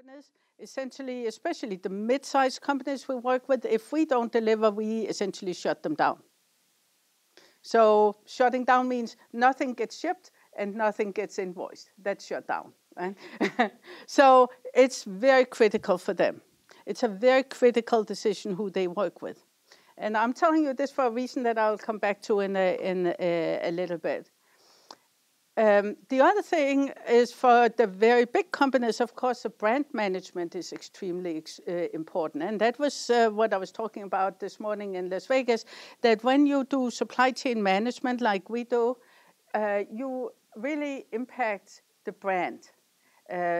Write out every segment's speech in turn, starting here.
companies, essentially, especially the mid-sized companies we work with, if we don't deliver, we essentially shut them down. So shutting down means nothing gets shipped and nothing gets invoiced. That's shut down, right? So it's very critical for them. It's a very critical decision who they work with. And I'm telling you this for a reason that I'll come back to in a little bit. The other thing is for the very big companies, of course, the brand management is extremely important. And that was what I was talking about this morning in Las Vegas, that when you do supply chain management like we do, you really impact the brand.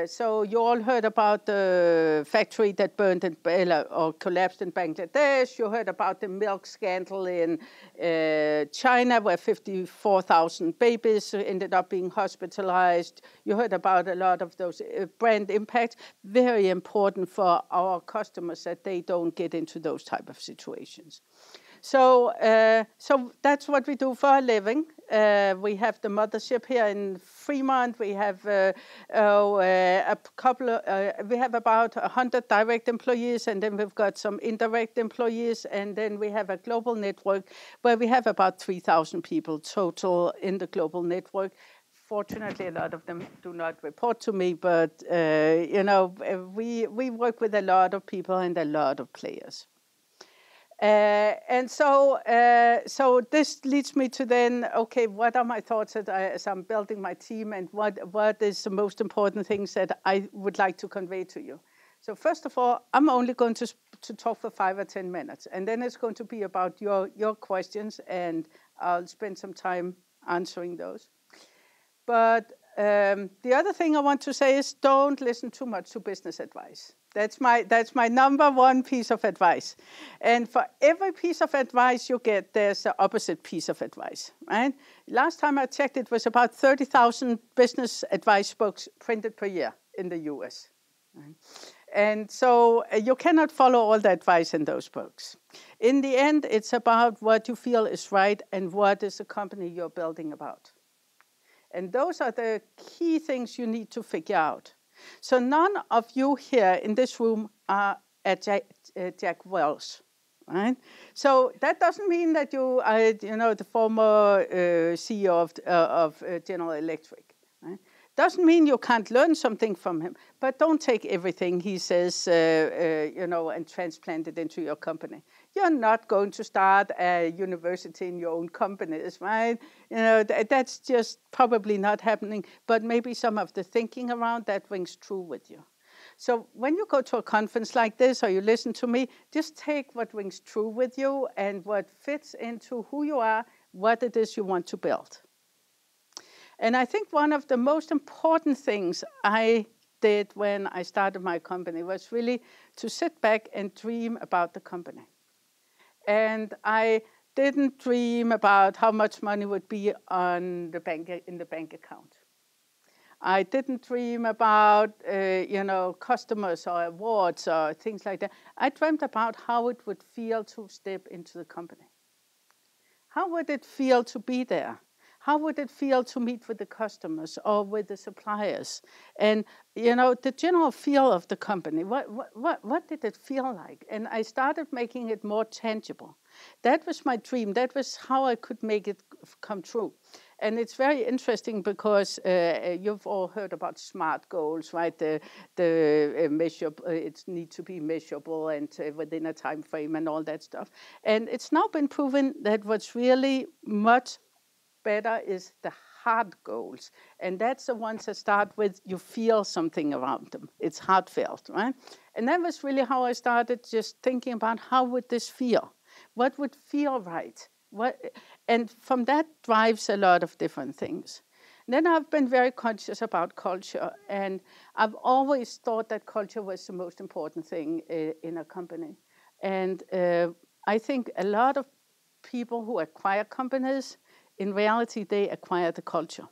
So you all heard about the factory that burned or collapsed in Bangladesh. You heard about the milk scandal in China where 54,000 babies ended up being hospitalized. You heard about a lot of those brand impacts. Very important for our customers that they don't get into those type of situations. So that's what we do for a living. We have the mothership here in Fremont. We have we have about 100 direct employees, and then we've got some indirect employees, and then we have a global network where we have about 3,000 people total in the global network. Fortunately, a lot of them do not report to me, but we work with a lot of people and a lot of players. And so this leads me to then, okay, what are my thoughts as I'm building my team, and what is the most important things that I would like to convey to you? So first of all, I'm only going to talk for 5 or 10 minutes, and then it's going to be about your questions, and I'll spend some time answering those. But the other thing I want to say is don't listen too much to business advice. That's my number one piece of advice. And for every piece of advice you get, there's the opposite piece of advice, right? Last time I checked, it was about 30,000 business advice books printed per year in the US. Right? And so you cannot follow all the advice in those books. In the end, it's about what you feel is right and what is the company you're building about. And those are the key things you need to figure out. So none of you here in this room are at Jack Welch, right? So that doesn't mean that you are, the former CEO of General Electric, right? Doesn't mean you can't learn something from him, but don't take everything he says, and transplant it into your company. You're not going to start a university in your own companies, right? That's just probably not happening, but maybe some of the thinking around that rings true with you. So when you go to a conference like this or you listen to me, just take what rings true with you and what fits into who you are, what it is you want to build. And I think one of the most important things I did when I started my company was really to sit back and dream about the company. And I didn't dream about how much money would be on the bank in the bank account. I didn't dream about customers or awards or things like that. I dreamt about how it would feel to step into the company. How would it feel to be there? How would it feel to meet with the customers or with the suppliers? And, the general feel of the company, what did it feel like? And I started making it more tangible. That was my dream. That was how I could make it come true. And it's very interesting because you've all heard about SMART goals, right? The measurable, it needs to be measurable and within a time frame and all that stuff. And it's now been proven that what's really much better is the hard goals. And that's the ones that start with you feel something around them. It's heartfelt, right? And that was really how I started just thinking about how would this feel? What would feel right? And from that drives a lot of different things. And then I've been very conscious about culture. And I've always thought that culture was the most important thing in a company. And I think a lot of people who acquire companies, in reality, they acquire the culture.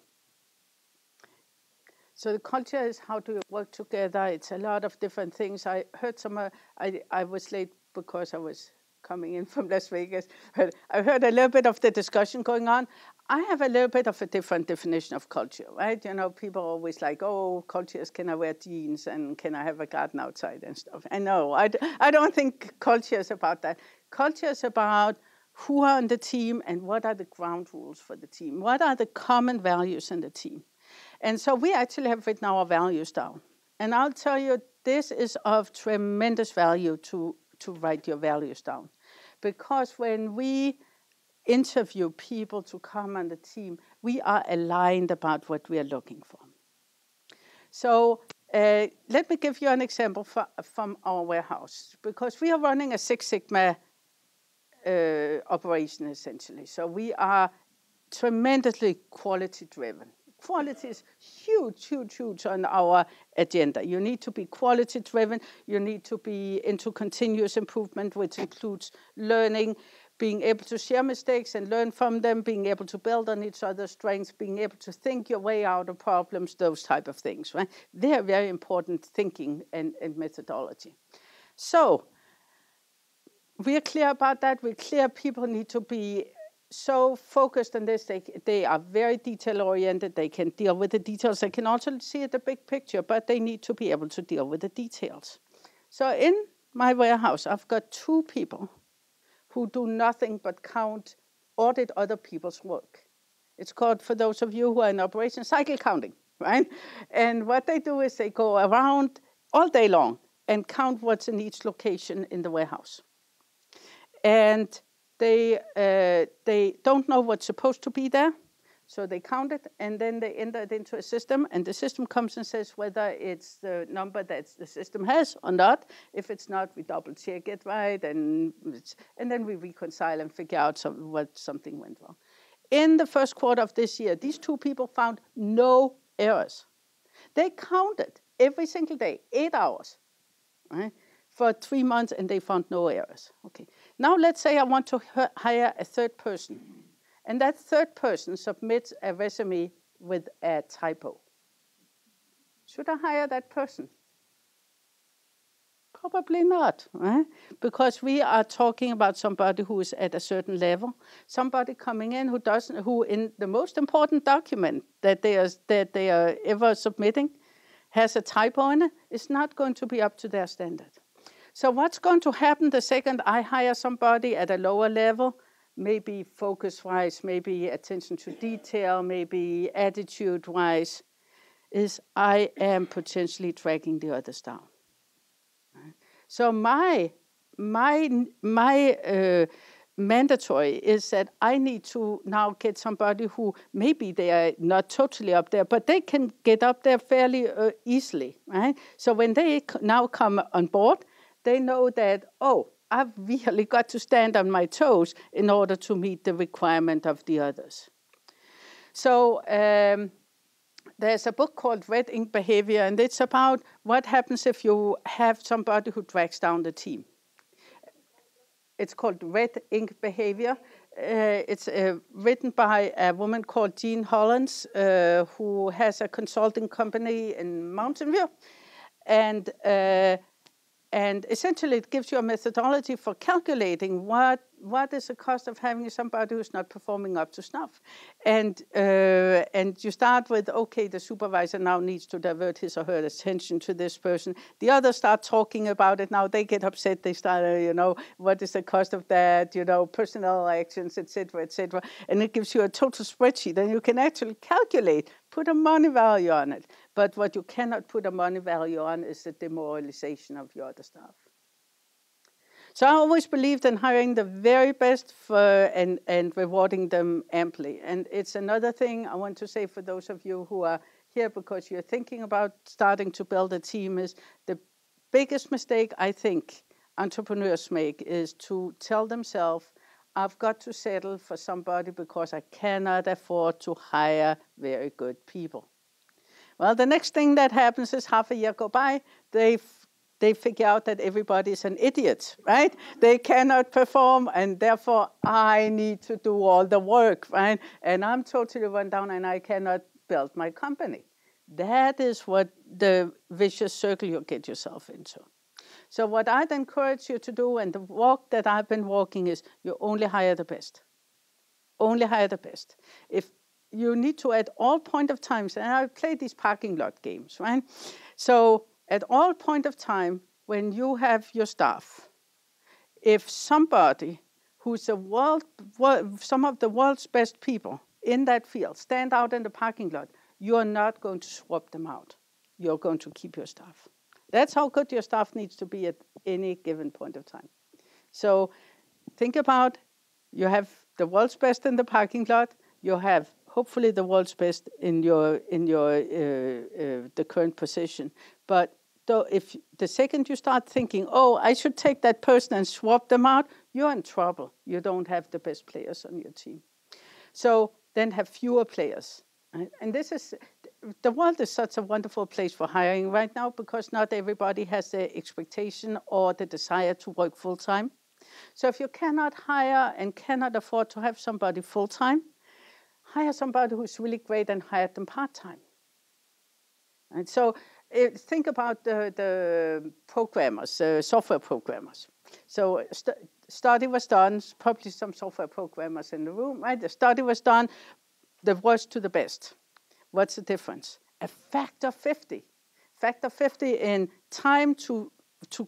So the culture is how to work together. It's a lot of different things. I heard I was late because I was coming in from Las Vegas, but I heard a little bit of the discussion going on. I have a little bit of a different definition of culture, right? You know, people are always like, oh, culture is, can I wear jeans and can I have a garden outside and stuff? And no, I don't think culture is about that. Culture is about who are on the team and what are the ground rules for the team. What are the common values in the team? And so we actually have written our values down. And I'll tell you, this is of tremendous value to write your values down. Because when we interview people to come on the team, we are aligned about what we are looking for. So let me give you an example from our warehouse, because we are running a Six Sigma operation essentially. So we are tremendously quality driven. Quality is huge, huge, huge on our agenda. You need to be quality driven. You need to be into continuous improvement, which includes learning, being able to share mistakes and learn from them, being able to build on each other's strengths, being able to think your way out of problems, those type of things, right? They're very important thinking and methodology. So we're clear about that. We're clear people need to be so focused on this. They are very detail-oriented. They can deal with the details. They can also see the big picture, but they need to be able to deal with the details. So in my warehouse, I've got 2 people who do nothing but audit other people's work. It's called, for those of you who are in operation, cycle counting, right? And what they do is they go around all day long and count what's in each location in the warehouse. And they don't know what's supposed to be there, so they count it, and then they enter it into a system, and the system comes and says whether it's the number that the system has or not. If it's not, we double check it, right, and then we reconcile and figure out what something went wrong. In the first quarter of this year, these 2 people found no errors. They counted every single day, 8 hours, right, for 3 months, and they found no errors. Okay. Now let's say I want to hire a 3rd person. And that 3rd person submits a resume with a typo. Should I hire that person? Probably not, right? Because we are talking about somebody who is at a certain level, somebody coming in who in the most important document that they are ever submitting has a typo in it, is not going to be up to their standard. So what's going to happen the second I hire somebody at a lower level, maybe focus-wise, maybe attention to detail, maybe attitude-wise, is I am potentially dragging the others down. So my mandatory is that I need to now get somebody who maybe they are not totally up there, but they can get up there fairly easily, right? So when they now come on board, they know that, oh, I've really got to stand on my toes in order to meet the requirement of the others. So there's a book called Red Ink Behavior, and it's about what happens if you have somebody who drags down the team. It's called Red Ink Behavior. It's written by a woman called Jean Hollins, who has a consulting company in Mountain View. And essentially, it gives you a methodology for calculating what is the cost of having somebody who's not performing up to snuff. And you start with, okay, the supervisor now needs to divert his or her attention to this person. The others start talking about it. Now they get upset. They start, what is the cost of that, personnel actions, et cetera, et cetera. And it gives you a total spreadsheet. And you can actually calculate, put a money value on it. But what you cannot put a money value on is the demoralization of your other staff. So I always believed in hiring the very best and rewarding them amply. And it's another thing I want to say for those of you who are here because you're thinking about starting to build a team is the biggest mistake I think entrepreneurs make is to tell themselves, I've got to settle for somebody because I cannot afford to hire very good people. Well, the next thing that happens is half a year go by, they figure out that everybody is an idiot, right? They cannot perform, and therefore I need to do all the work, right? And I'm totally run down, and I cannot build my company. That is what the vicious circle you get yourself into. So what I'd encourage you to do, and the walk that I've been walking is you only hire the best. Only hire the best. If you need to, at all point of times, and I play these parking lot games, right? So at all point of time, when you have your staff, if somebody who's some of the world's best people in that field stand out in the parking lot, you are not going to swap them out. You're going to keep your staff. That's how good your staff needs to be at any given point of time. So think about, you have the world's best in the parking lot. You have hopefully the world's best in your the current position. But if the second you start thinking, oh, I should take that person and swap them out, you're in trouble. You don't have the best players on your team. So then have fewer players. Right? And the world is such a wonderful place for hiring right now, because not everybody has the expectation or the desire to work full time. So if you cannot hire and cannot afford to have somebody full time, hire somebody who's really great and hire them part time. And so think about the programmers, software programmers. So study was done, probably some software programmers in the room, right? The study was done, the worst to the best. What's the difference? A factor 50. Factor 50 in time to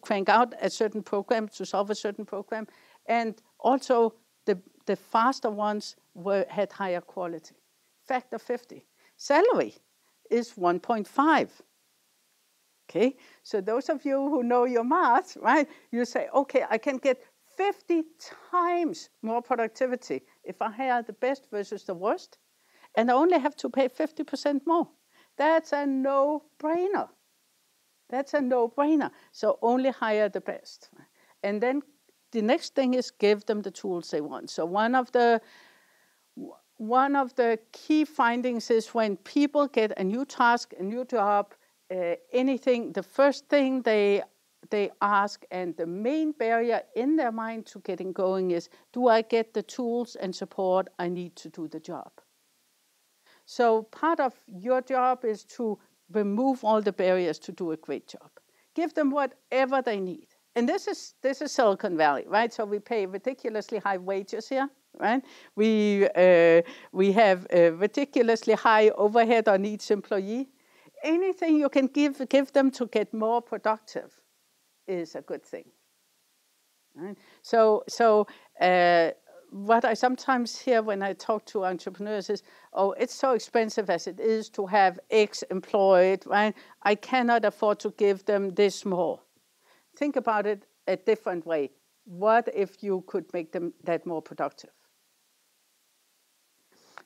crank out a certain program, to solve a certain program. And also the faster ones had higher quality. Factor 50. Salary is 1.5. Okay, so those of you who know your math, right, you say, okay, I can get 50 times more productivity if I hire the best versus the worst, and I only have to pay 50% more. That's a no-brainer. That's a no-brainer. So only hire the best. And then the next thing is give them the tools they want. So one of the key findings is when people get a new task, a new job, anything, the first thing they ask, and the main barrier in their mind to getting going is, do I get the tools and support I need to do the job? So part of your job is to remove all the barriers to do a great job. Give them whatever they need. And this is Silicon Valley, right? So we pay ridiculously high wages here, right? We have a ridiculously high overhead on each employee. Anything you can give them to get more productive is a good thing. Right? So what I sometimes hear when I talk to entrepreneurs is, oh, it's so expensive as it is to have X employed, right? I cannot afford to give them this more. Think about it a different way. What if you could make them that more productive?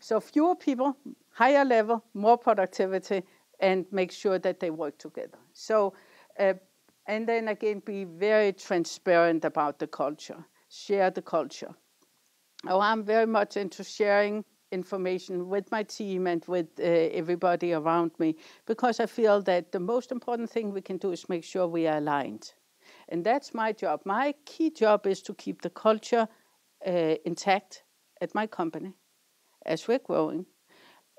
So fewer people, higher level, more productivity, and make sure that they work together. So, and then again, be very transparent about the culture. Share the culture. Oh, I'm very much into sharing information with my team and with everybody around me, because I feel that the most important thing we can do is make sure we are aligned. And that's my job. My key job is to keep the culture intact at my company as we're growing,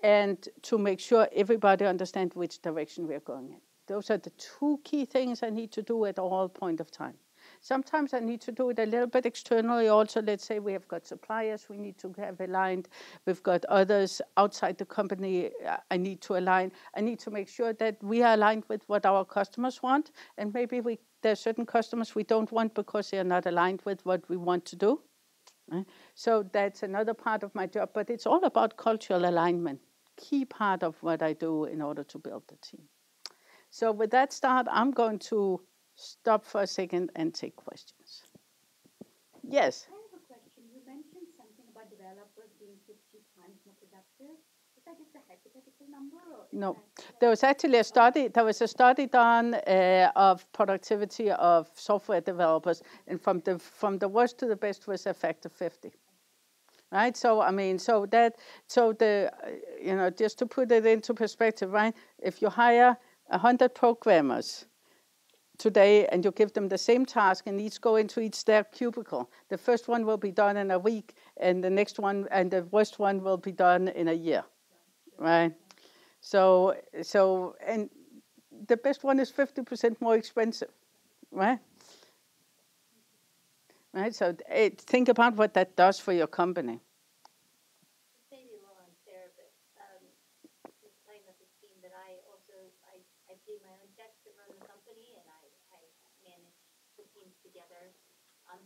and to make sure everybody understands which direction we're going in. Those are the two key things I need to do at all point of time. Sometimes I need to do it a little bit externally also. Let's say we have got suppliers we need to have aligned. We've got others outside the company I need to align. I need to make sure that we are aligned with what our customers want. And maybe there are certain customers we don't want because they are not aligned with what we want to do. Right? So that's another part of my job. But it's all about cultural alignment. Key part of what I do in order to build the team. So with that start, I'm going to stop for a second and take questions. Yes? I have a question. You mentioned something about developers being 50 times more productive. Is that just a hypothetical number? Or no. There was actually a study. There was a study done of productivity of software developers, and from the worst to the best was a factor 50. Right, so I mean, just to put it into perspective, right? If you hire 100 programmers today and you give them the same task and each go into their cubicle, the first one will be done in a week, and the next one and the worst one will be done in a year, right? So and the best one is 50% more expensive, right? Right, so think about what that does for your company.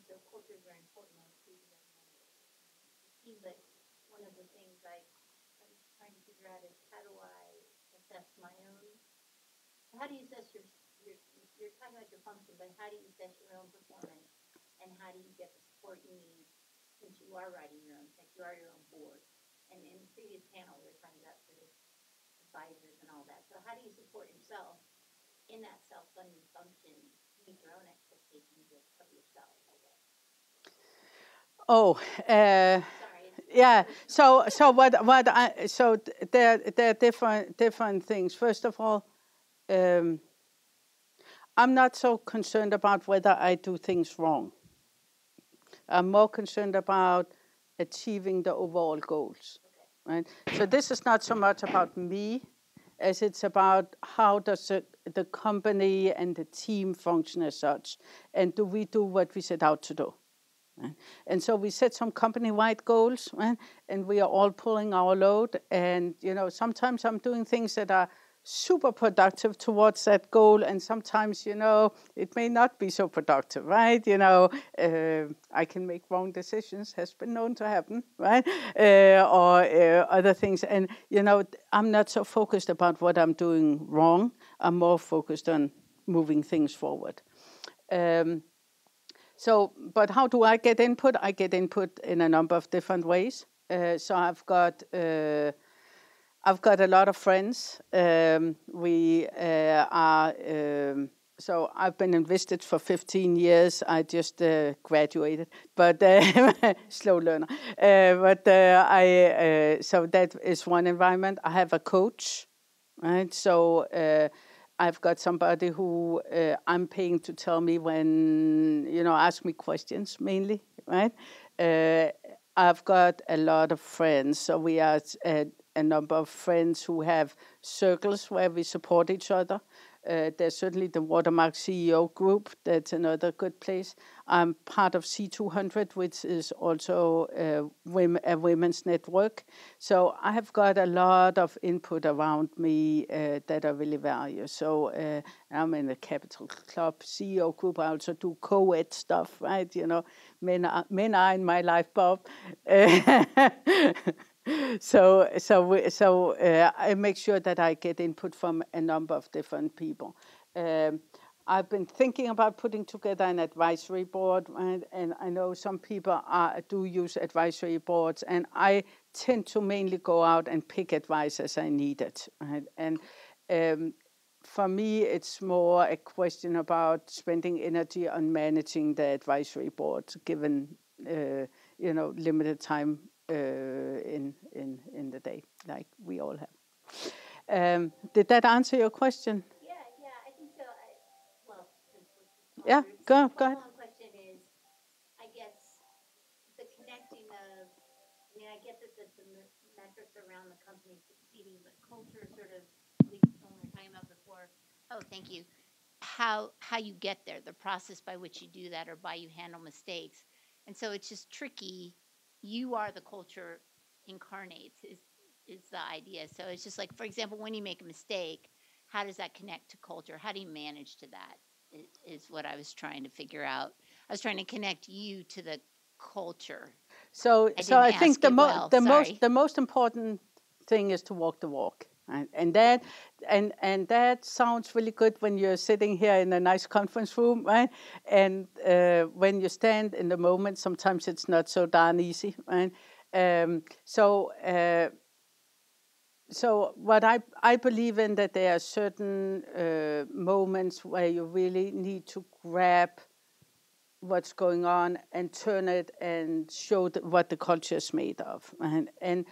so culture is very important on creating that team. But one of the things I'm trying to figure out is how do I assess my own? So how do you assess you're talking about your function, but how do you assess your own performance, and how do you get the support you need since you are writing your own text, you are your own board? And in the previous panel, we were talking about sort of advisors and all that. So how do you support yourself in that self-funding function to meet your own expectations of yourself, I guess? Oh, Sorry. yeah. So there are different things. First of all, I'm not so concerned about whether I do things wrong. I'm more concerned about achieving the overall goals, right? So this is not so much about me as it's about how does the company and the team function as such, and do we do what we set out to do? Right? And so we set some company-wide goals, right? And we are all pulling our load. And sometimes I'm doing things that are super productive towards that goal, and sometimes it may not be so productive, right? I can make wrong decisions, has been known to happen, right? Or other things, and I'm not so focused about what I'm doing wrong. I'm more focused on moving things forward. But how do I get input? I get input in a number of different ways. So I've got a lot of friends. So I've been in Vistage for 15 years. I just graduated, but slow learner. So that is one environment. I have a coach, right? So I've got somebody who I'm paying to tell me when, ask me questions mainly, right? I've got a lot of friends. So we are a number of friends who have circles where we support each other. There's certainly the Watermark CEO group. That's another good place. I'm part of C200, which is also a women's network. So I have got a lot of input around me that I really value. So I'm in the Capital Club CEO group. I also do co-ed stuff, right? Men are in my life, Bob. So I make sure that I get input from a number of different people. I've been thinking about putting together an advisory board, right? And I know some people do use advisory boards, and I tend to mainly go out and pick advice as I need it, right? And for me, it's more a question about spending energy on managing the advisory board, given limited time in the day, like we all have. Did that answer your question? Yeah, I think so. Yeah, go ahead. The follow-on question is, I guess, the connecting of, I get that the metrics around the company succeeding, but culture sort of, when we were talking about before, oh, thank you, how you get there, the process by which you do that, or by you handle mistakes. And so it's just tricky. You are the culture incarnates is the idea. So it's just like, for example, when you make a mistake, how does that connect to culture? How do you manage to that? Is what I was trying to figure out. I was trying to connect you to the culture. So I think the most important thing is to walk the walk. Right? And that sounds really good when you're sitting here in a nice conference room, right? And when you stand in the moment, sometimes it's not so darn easy, right? So what I believe in, that there are certain moments where you really need to grab what's going on and turn it and show what the culture is made of. And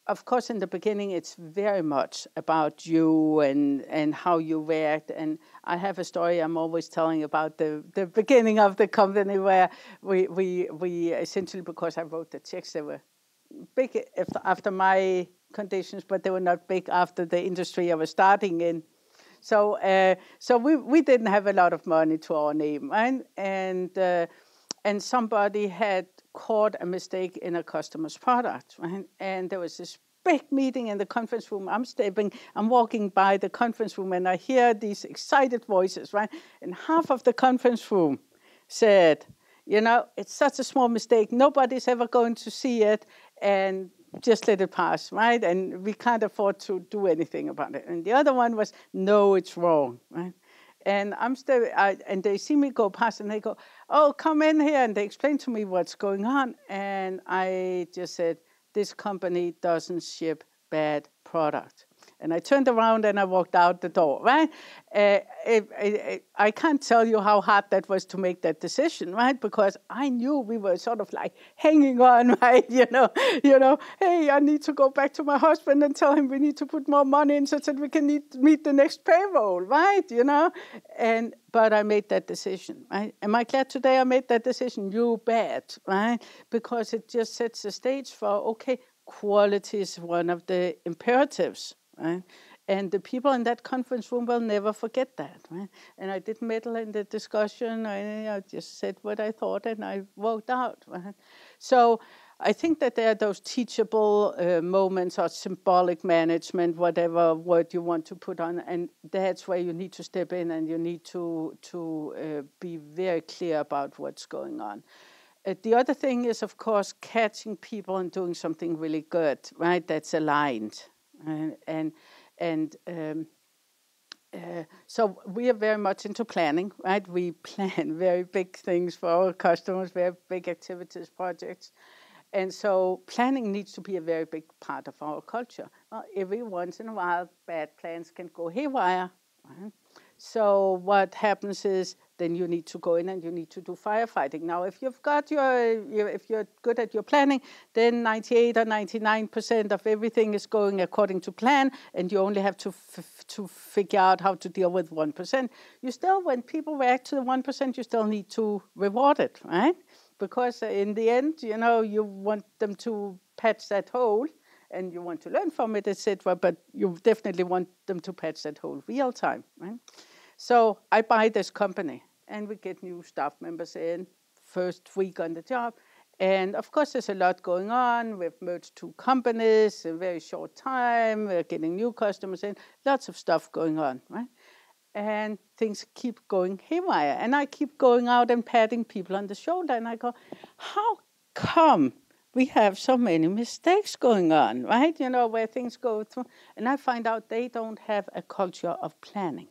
of course, in the beginning, it's very much about you and how you react. And I have a story I'm always telling about the beginning of the company, where we essentially, because I wrote the checks, they were big after my conditions, but they were not big after the industry I was starting in. So we didn't have a lot of money to our name, right? And somebody had caught a mistake in a customer's product, right? And there was this big meeting in the conference room. I'm walking by the conference room, and I hear these excited voices, right? And half of the conference room said, You know, it's such a small mistake. Nobody's ever going to see it, and just let it pass, right? And we can't afford to do anything about it. And the other one was, no, it's wrong, right? And and they see me go past, and they go, "Oh, come in here," and they explain to me what's going on, and I just said, "This company doesn't ship bad product." And I turned around and I walked out the door, right? I can't tell you how hard that was to make that decision, right? Because I knew we were sort of like hanging on, right? Hey, I need to go back to my husband and tell him we need to put more money in so that we can meet the next payroll, right? But I made that decision, right? Am I glad today I made that decision? You bet, right? Because it just sets the stage for, okay, quality is one of the imperatives, right? And the people in that conference room will never forget that, right? And I didn't meddle in the discussion. I just said what I thought, and I walked out, right? So I think that there are those teachable moments or symbolic management, whatever word you want to put on, and that's where you need to step in and you need to be very clear about what's going on. The other thing is, of course, catching people and doing something really good, right? That's aligned, so we are very much into planning, right? We plan very big things for our customers, very big activities, projects. And so planning needs to be a very big part of our culture. Well, every once in a while, bad plans can go haywire, right? So what happens is then you need to go in and you need to do firefighting. Now, if if you're good at your planning, then 98 or 99% of everything is going according to plan, and you only have to figure out how to deal with 1%. You still, when people react to the 1%, you still need to reward it, right? Because in the end, you want them to patch that hole, and you want to learn from it, etc. But you definitely want them to patch that hole real time, right? So I buy this company, and we get new staff members in first week on the job. And of course, there's a lot going on. We've merged two companies in a very short time. We're getting new customers in. Lots of stuff going on, right? And things keep going haywire. And I keep going out and patting people on the shoulder. And I go, how come we have so many mistakes going on, right? Where things go through. And I find out they don't have a culture of planning.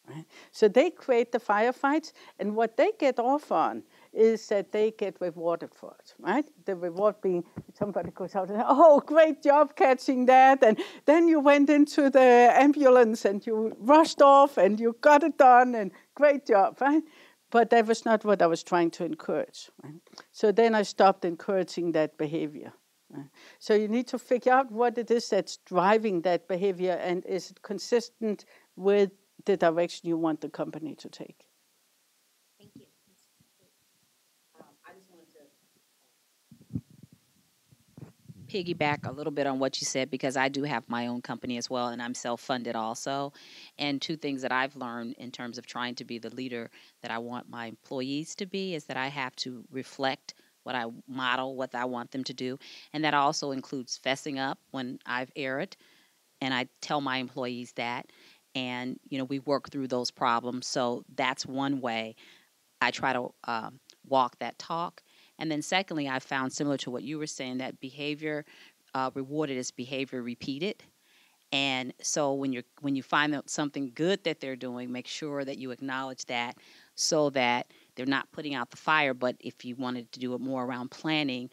Right? So they create the firefights, and what they get off on is that they get rewarded for it, right? The reward being somebody goes out and says, "Oh, great job catching that," and then you went into the ambulance and you rushed off and you got it done, and great job, right? But that was not what I was trying to encourage. Right? So then I stopped encouraging that behavior. Right? So you need to figure out what it is that's driving that behavior, and is it consistent with the direction you want the company to take. Thank you. I just wanted to piggyback a little bit on what you said, because I do have my own company as well, and I'm self-funded also. And two things that I've learned in terms of trying to be the leader that I want my employees to be is that I have to reflect what I model, what I want them to do. And that also includes fessing up when I've erred. And I tell my employees that. And, we work through those problems. So that's one way I try to walk that talk. And then secondly, I found, similar to what you were saying, that behavior rewarded is behavior repeated. And so when you find out something good that they're doing, make sure that you acknowledge that, so that they're not putting out the fire. But if you wanted to do it more around planning,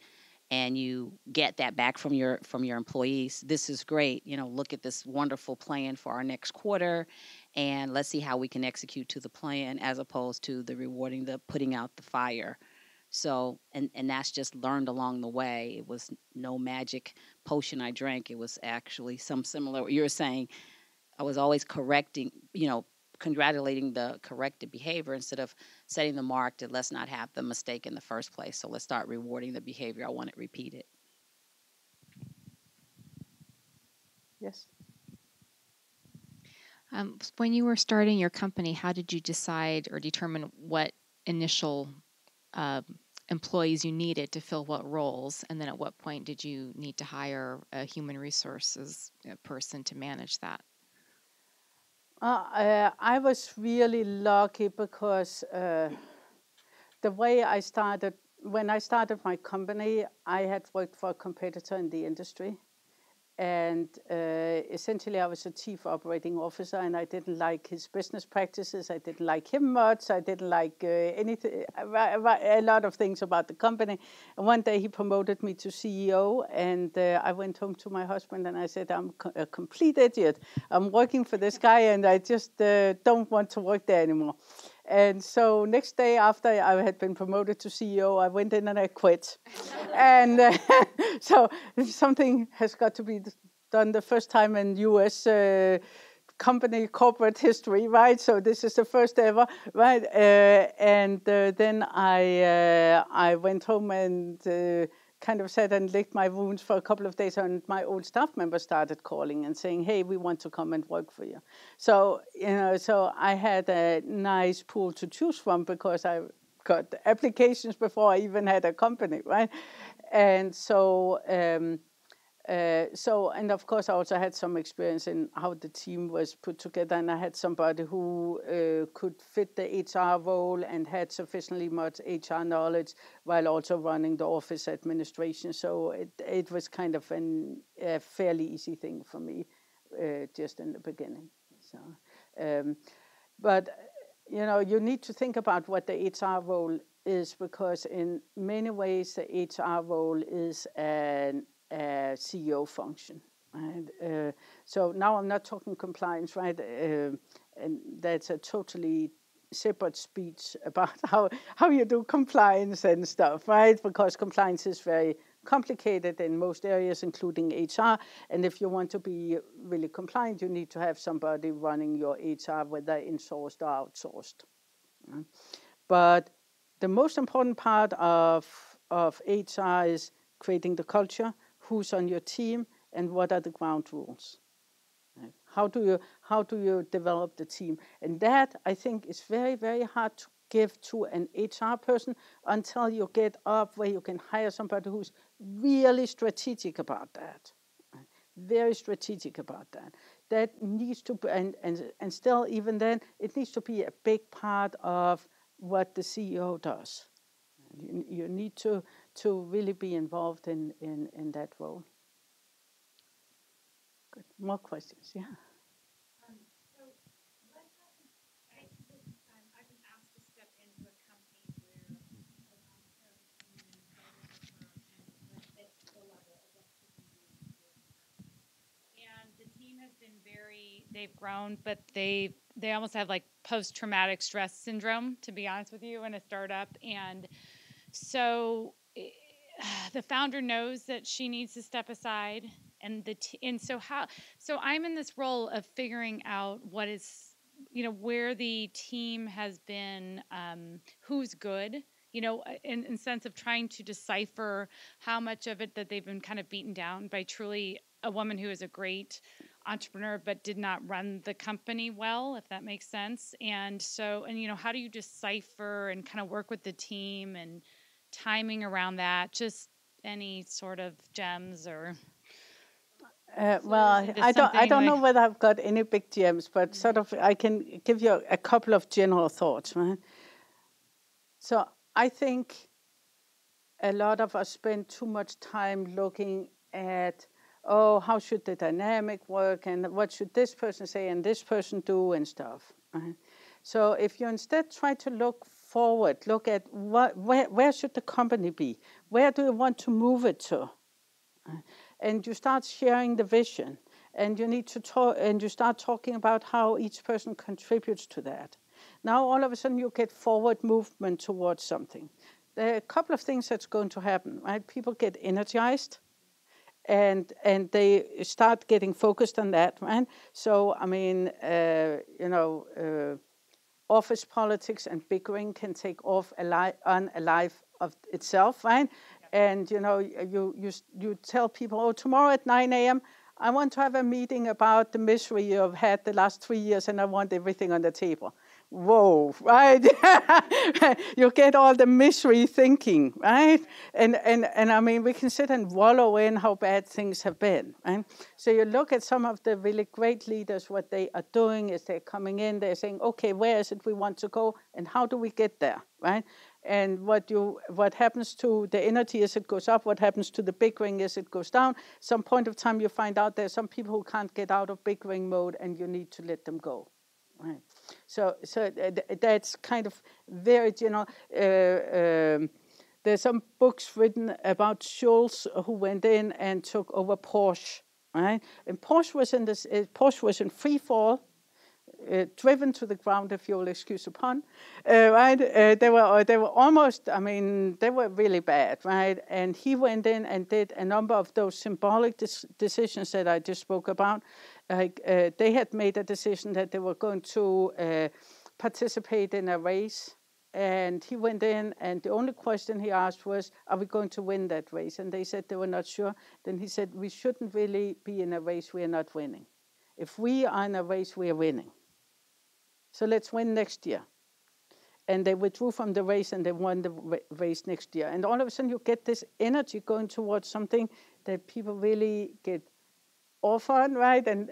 and you get that back from your employees, this is great. Look at this wonderful plan for our next quarter, and let's see how we can execute to the plan, as opposed to the rewarding, the putting out the fire. So, and that's just learned along the way. It was no magic potion I drank. It was actually some similar, what you were saying. I was always correcting, congratulating the corrected behavior instead of setting the mark that let's not have the mistake in the first place. So let's start rewarding the behavior. I want it repeated. Yes. When you were starting your company, how did you decide or determine what initial employees you needed to fill what roles? And then at what point did you need to hire a human resources person to manage that? I was really lucky because the way I started, when I started my company, I had worked for a competitor in the industry. And essentially, I was a chief operating officer, and I didn't like his business practices. I didn't like him much. I didn't like anything, a lot of things about the company. And one day, he promoted me to CEO, and I went home to my husband and I said, "I'm a complete idiot. I'm working for this guy, and I just don't want to work there anymore." And so next day after I had been promoted to CEO, I went in and I quit. And so something has got to be done the first time in U.S. Company corporate history, right? So this is the first ever, right? And then I went home and kind of sat and licked my wounds for a couple of days, and my old staff members started calling and saying, "Hey, we want to come and work for you." So so I had a nice pool to choose from because I got applications before I even had a company, right? And so. And of course, I also had some experience in how the team was put together, and I had somebody who could fit the HR role and had sufficiently much HR knowledge while also running the office administration. So it was kind of a fairly easy thing for me just in the beginning. So, but you need to think about what the HR role is, because in many ways the HR role is an CEO function. Right? So now I'm not talking compliance, right? And that's a totally separate speech about how you do compliance and stuff, right? Because compliance is very complicated in most areas, including HR. And if you want to be really compliant, you need to have somebody running your HR, whether insourced or outsourced. Right? But the most important part of HR is creating the culture, who's on your team, and what are the ground rules. Right? How do you develop the team? And that, I think, is very, very hard to give to an HR person until you get up where you can hire somebody who's really strategic about that. Right? Very strategic about that. That needs to be, and still, even then, it needs to be a big part of what the CEO does. You need to really be involved in that role. Good. More questions? Yeah. So what happens, this is, I've been asked to step into a company where the long-term team at the level of what people do. And the team has been they've grown, but they almost have like post-traumatic stress syndrome, to be honest with you, in a startup. And so the founder knows that she needs to step aside, and so I'm in this role of figuring out what is, where the team has been, who's good, in sense of trying to decipher how much of it that they've been kind of beaten down by truly a woman who is a great entrepreneur but did not run the company well, if that makes sense. And so, how do you decipher and kind of work with the team and timing around that? Just any sort of gems or well, I don't know whether I've got any big gems, but sort of I can give you a couple of general thoughts, right? So I think a lot of us spend too much time looking at, oh, how should the dynamic work, and what should this person say and this person do and stuff. Right? So if you instead try to look forward, look at where should the company be? Where do you want to move it to? And you start sharing the vision, and you need to talk, and you start talking about how each person contributes to that. Now all of a sudden you get forward movement towards something. There are a couple of things that's going to happen, right? People get energized, and they start getting focused on that, right? So I mean, office politics and bickering can take off on a life of itself, right? And you tell people, oh, tomorrow at 9 a.m. I want to have a meeting about the misery you've had the last 3 years, and I want everything on the table. Whoa, right? You get all the misery thinking, right? And I mean, we can sit and wallow in how bad things have been, right? So you look at some of the really great leaders, what they are doing is they're coming in, they're saying, okay, where is it we want to go, and how do we get there, right? and what happens to the energy is it goes up. What happens to the big ring is it goes down. Some point of time you find out there's some people who can't get out of big ring mode, and you need to let them go. Right. So that's kind of very general. There's some books written about Schultz who went in and took over Porsche, right? And Porsche was in free fall, driven to the ground, if you'll excuse the pun, right? They were almost, I mean, they were really bad, right? And he went in and did a number of those symbolic decisions that I just spoke about. They had made a decision that they were going to participate in a race. And he went in, and the only question he asked was, are we going to win that race? And they said they were not sure. Then he said, we shouldn't really be in a race we are not winning. If we are in a race, we are winning. So let's win next year. And they withdrew from the race, and they won the race next year. And all of a sudden, you get this energy going towards something that people really get off on, right? And,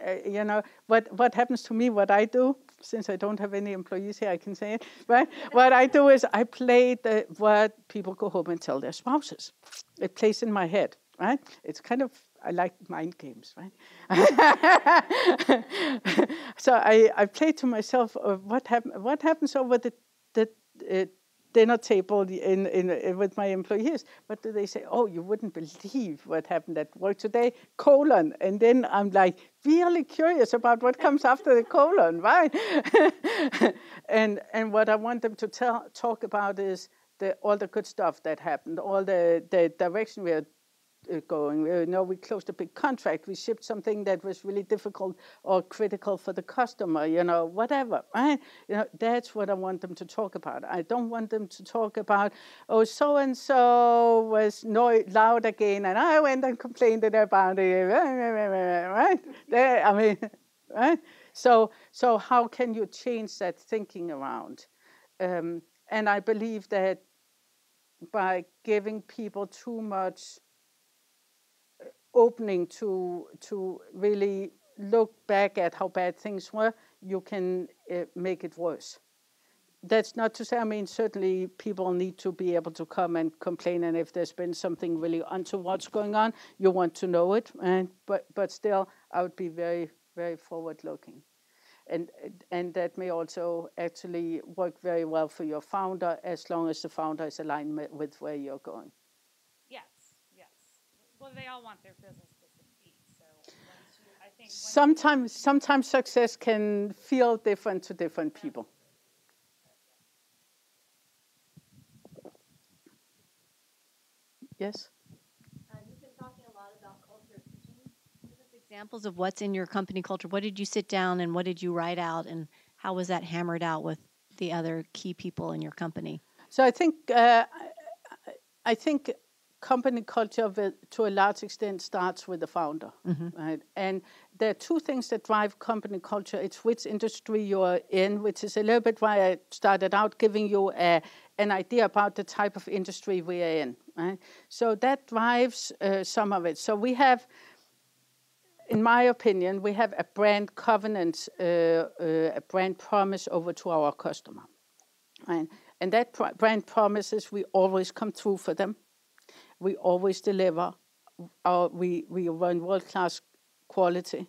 what happens to me, what I do, since I don't have any employees here, I can say it, right? What I do is I play what people go home and tell their spouses. It plays in my head, right? It's kind of, I like mind games, right? So I play to myself what happens over the dinner table with my employees. What do they say? Oh, you wouldn't believe what happened at work today, : And then I'm like really curious about what comes after the colon, right? and what I want them to talk about is all the good stuff that happened, all the direction we are going. We closed a big contract. We shipped something that was really difficult or critical for the customer, whatever, right? That's what I want them to talk about. I don't want them to talk about, oh, so-and-so was loud again, and I went and complained about it, right? Right? So how can you change that thinking around? And I believe that by giving people too much opening to really look back at how bad things were, you can make it worse. That's not to say, certainly people need to be able to come and complain, and if there's been something really untoward's going on, you want to know it, but still, I would be very, very forward-looking. And that may also actually work very well for your founder, as long as the founder is aligned with where you're going. Well, they all want their business to succeed. So I think sometimes success can feel different to different people. Yes. You've been talking a lot about culture. Can you give us examples of what's in your company culture? What did you sit down and what did you write out, and how was that hammered out with the other key people in your company? So I think company culture, to a large extent, starts with the founder, right? And there are two things that drive company culture. It's which industry you're in, which is a little bit why I started out giving you an idea about the type of industry we are in, right? So that drives some of it. So we have, in my opinion, we have a brand covenant, a brand promise over to our customer, right? And that brand promises we always come through for them. We always deliver. We run world-class quality.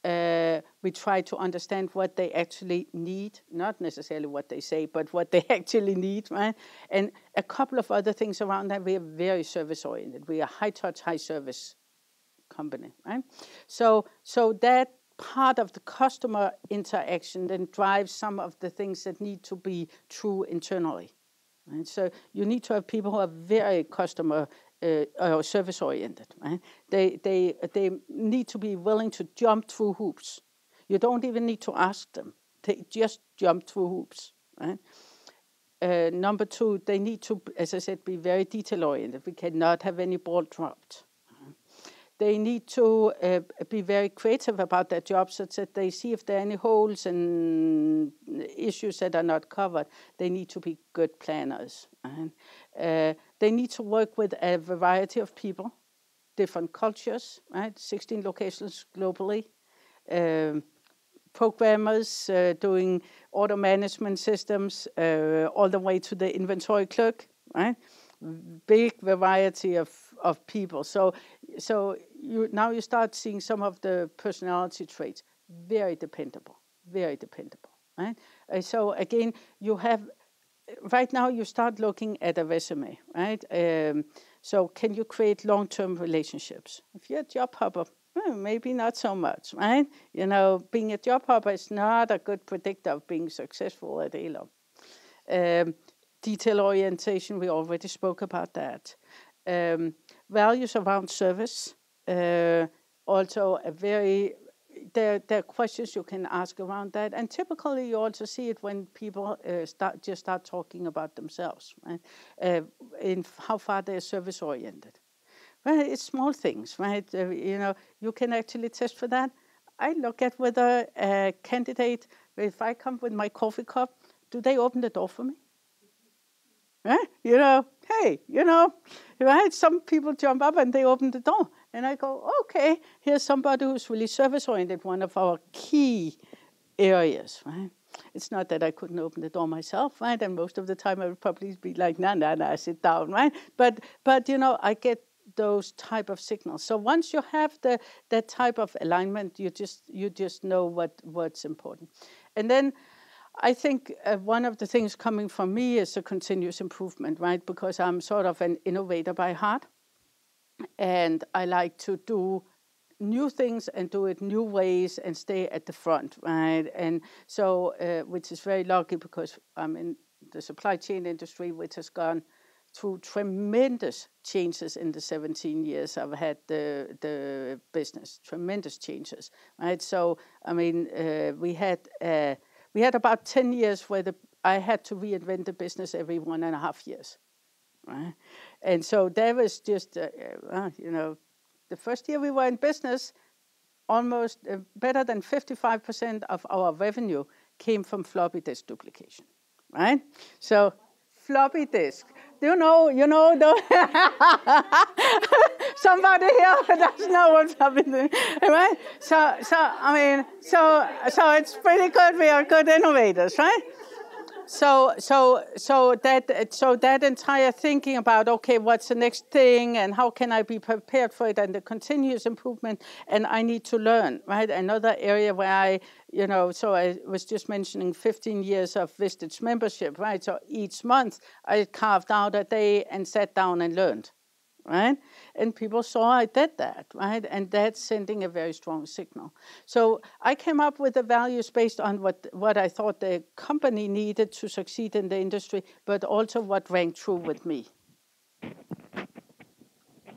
We try to understand what they actually need, not necessarily what they say, but what they actually need, right? And a couple of other things around that. We are very service-oriented. We are high-touch, high-service company, right? So that part of the customer interaction then drives some of the things that need to be true internally. Right? So you need to have people who are very customer or service oriented. Right? They need to be willing to jump through hoops. You don't even need to ask them. They just jump through hoops. Right? Number two, they need to, as I said, be very detail oriented. We cannot have any ball dropped. They need to be very creative about their jobs, such that they see if there are any holes and issues that are not covered. They need to be good planners. And they need to work with a variety of people, different cultures, right? 16 locations globally. programmers doing order management systems, all the way to the inventory clerk, right? Big variety of people. So now you start seeing some of the personality traits. Very dependable, right? So again, you have, right now you start looking at a resume, right? So can you create long-term relationships? If you're a job hopper, maybe not so much, right? You know, being a job hopper is not a good predictor of being successful at ALOM. Detail orientation, we already spoke about that. Values around service, also a very, there are questions you can ask around that, and typically you also see it when people start talking about themselves, right? In how far they're service oriented. Well, it's small things, right? You know, you can actually test for that. I look at whether a candidate, if I come with my coffee cup, do they open the door for me? Right? You know, hey, you know, right? Some people jump up and they open the door. And I go, okay, here's somebody who's really service-oriented, one of our key areas, right? It's not that I couldn't open the door myself, right? And most of the time I would probably be like, nah, sit down, right? But you know, I get those type of signals. So once you have that type of alignment, you just know what's important. And then I think one of the things coming from me is a continuous improvement, right? Because I'm sort of an innovator by heart. And I like to do new things and do it new ways and stay at the front, right? And so, which is very lucky because I'm in the supply chain industry, which has gone through tremendous changes in the 17 years I've had the business, tremendous changes, right? So, I mean, we had about 10 years where I had to reinvent the business every 1.5 years, right? And so that was just, you know, the first year we were in business, almost better than 55% of our revenue came from floppy disk duplication, right? So floppy disk. You know, somebody here doesn't know what's happening, right? So I mean, so it's pretty good. We are good innovators, right? So that entire thinking about, okay, what's the next thing and how can I be prepared for it, and the continuous improvement, and I need to learn, right? Another area where I was just mentioning 15 years of Vistage membership, right? So each month I carved out a day and sat down and learned, right? And people saw I did that, right? And that's sending a very strong signal. So I came up with the values based on what I thought the company needed to succeed in the industry, but also what rang true with me.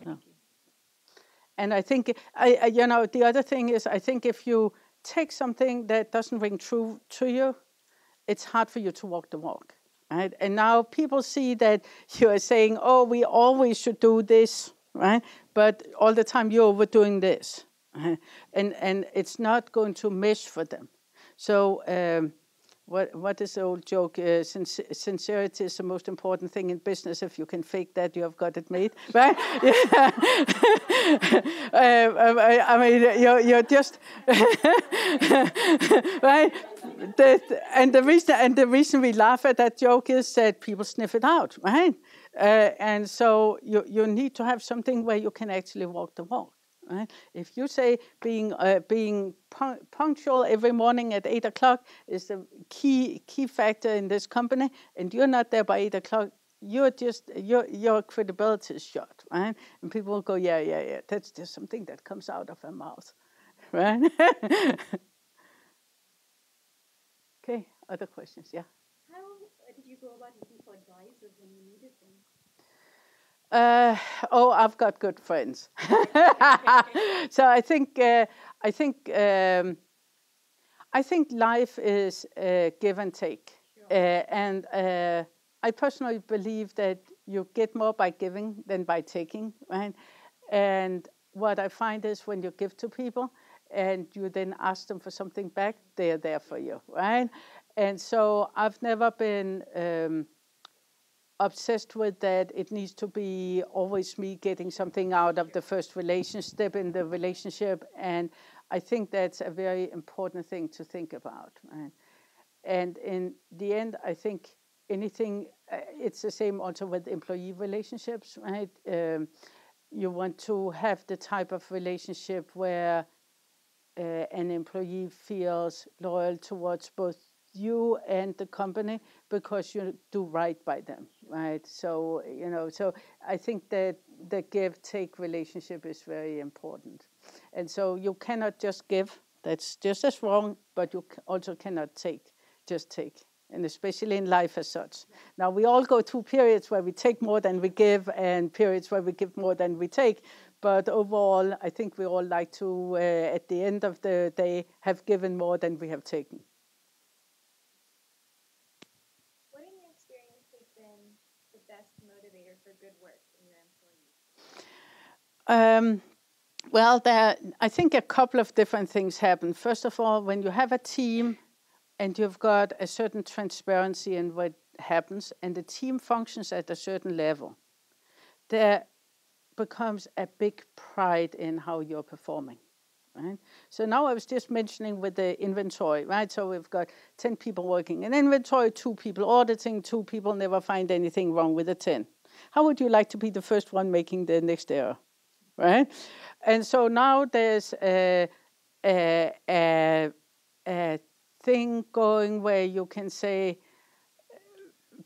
No. And I think, the other thing is, I think if you take something that doesn't ring true to you, it's hard for you to walk the walk. Right? And now people see that you are saying, oh, we always should do this, right? But all the time you're overdoing this. Right? And it's not going to mesh for them. So what is the old joke? Sincerity is the most important thing in business. If you can fake that, you have got it made, right? I mean, you're just right. The reason we laugh at that joke is that people sniff it out, right? And so you need to have something where you can actually walk the walk. Right? If you say being punctual every morning at 8 o'clock is the key factor in this company, and you're not there by 8 o'clock, your credibility is shot, right? And people will go, yeah. That's just something that comes out of her mouth, right? Okay, other questions? Yeah. How did you go about looking for advisors when you needed them? I've got good friends. So I think life is give and take, sure. And I personally believe that you get more by giving than by taking, right? And what I find is when you give to people and you then ask them for something back, they are there for you, right? And so I've never been obsessed with that. It needs to be always me getting something out of the first step in the relationship. And I think that's a very important thing to think about. Right? And in the end, I think anything, it's the same also with employee relationships, right? You want to have the type of relationship where an employee feels loyal towards both you and the company because you do right by them, right? So, so I think that the give-take relationship is very important. And so you cannot just give, that's just as wrong, but you also cannot just take. And especially in life as such. Now, we all go through periods where we take more than we give and periods where we give more than we take. But overall, I think we all like to, at the end of the day, have given more than we have taken. What in your experience has been the best motivator for good work in your employees? Well, I think a couple of different things happen. First of all, when you have a team and you've got a certain transparency in what happens, and the team functions at a certain level, there becomes a big pride in how you're performing. Right? So now I was just mentioning with the inventory, right? So we've got 10 people working in inventory, 2 people auditing, 2 people never find anything wrong with the 10. How would you like to be the first one making the next error, right? And so now there's a thing going where you can say,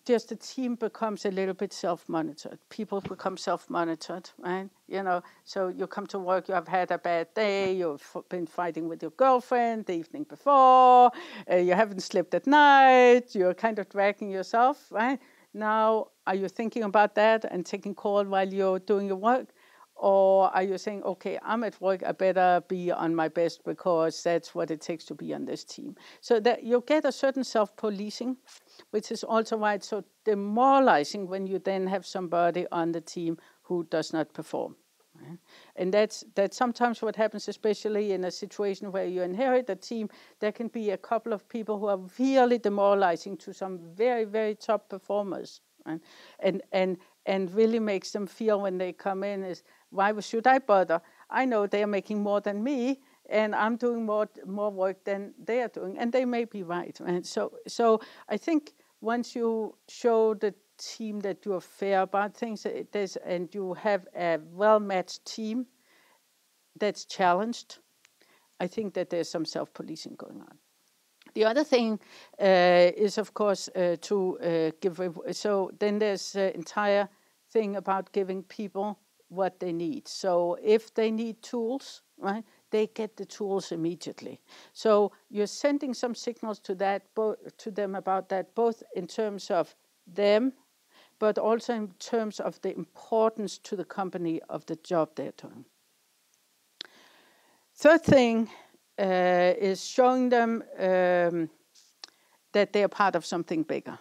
just the team becomes a little bit self-monitored. People become self-monitored, right? So you come to work, you have had a bad day, you've been fighting with your girlfriend the evening before, you haven't slept at night, you're kind of dragging yourself, right? Now, are you thinking about that and taking call while you're doing your work? Or are you saying, okay, I'm at work, I better be on my best because that's what it takes to be on this team? So that you get a certain self-policing, which is also why it's so demoralizing when you then have somebody on the team who does not perform. Right? And that's sometimes what happens, especially in a situation where you inherit a team. There can be a couple of people who are really demoralizing to some very, very top performers. Right? And really makes them feel when they come in is, why should I bother? I know they are making more than me, and I'm doing more work than they are doing, and they may be right. Right? So I think once you show the team that you are fair about things, and you have a well-matched team that's challenged, I think that there's some self-policing going on. The other thing is, of course, to give. So then there's the entire thing about giving people what they need. So if they need tools, right, they get the tools immediately. So you're sending some signals to them about that, both in terms of them, but also in terms of the importance to the company of the job they're doing. Third thing is showing them that they are part of something bigger.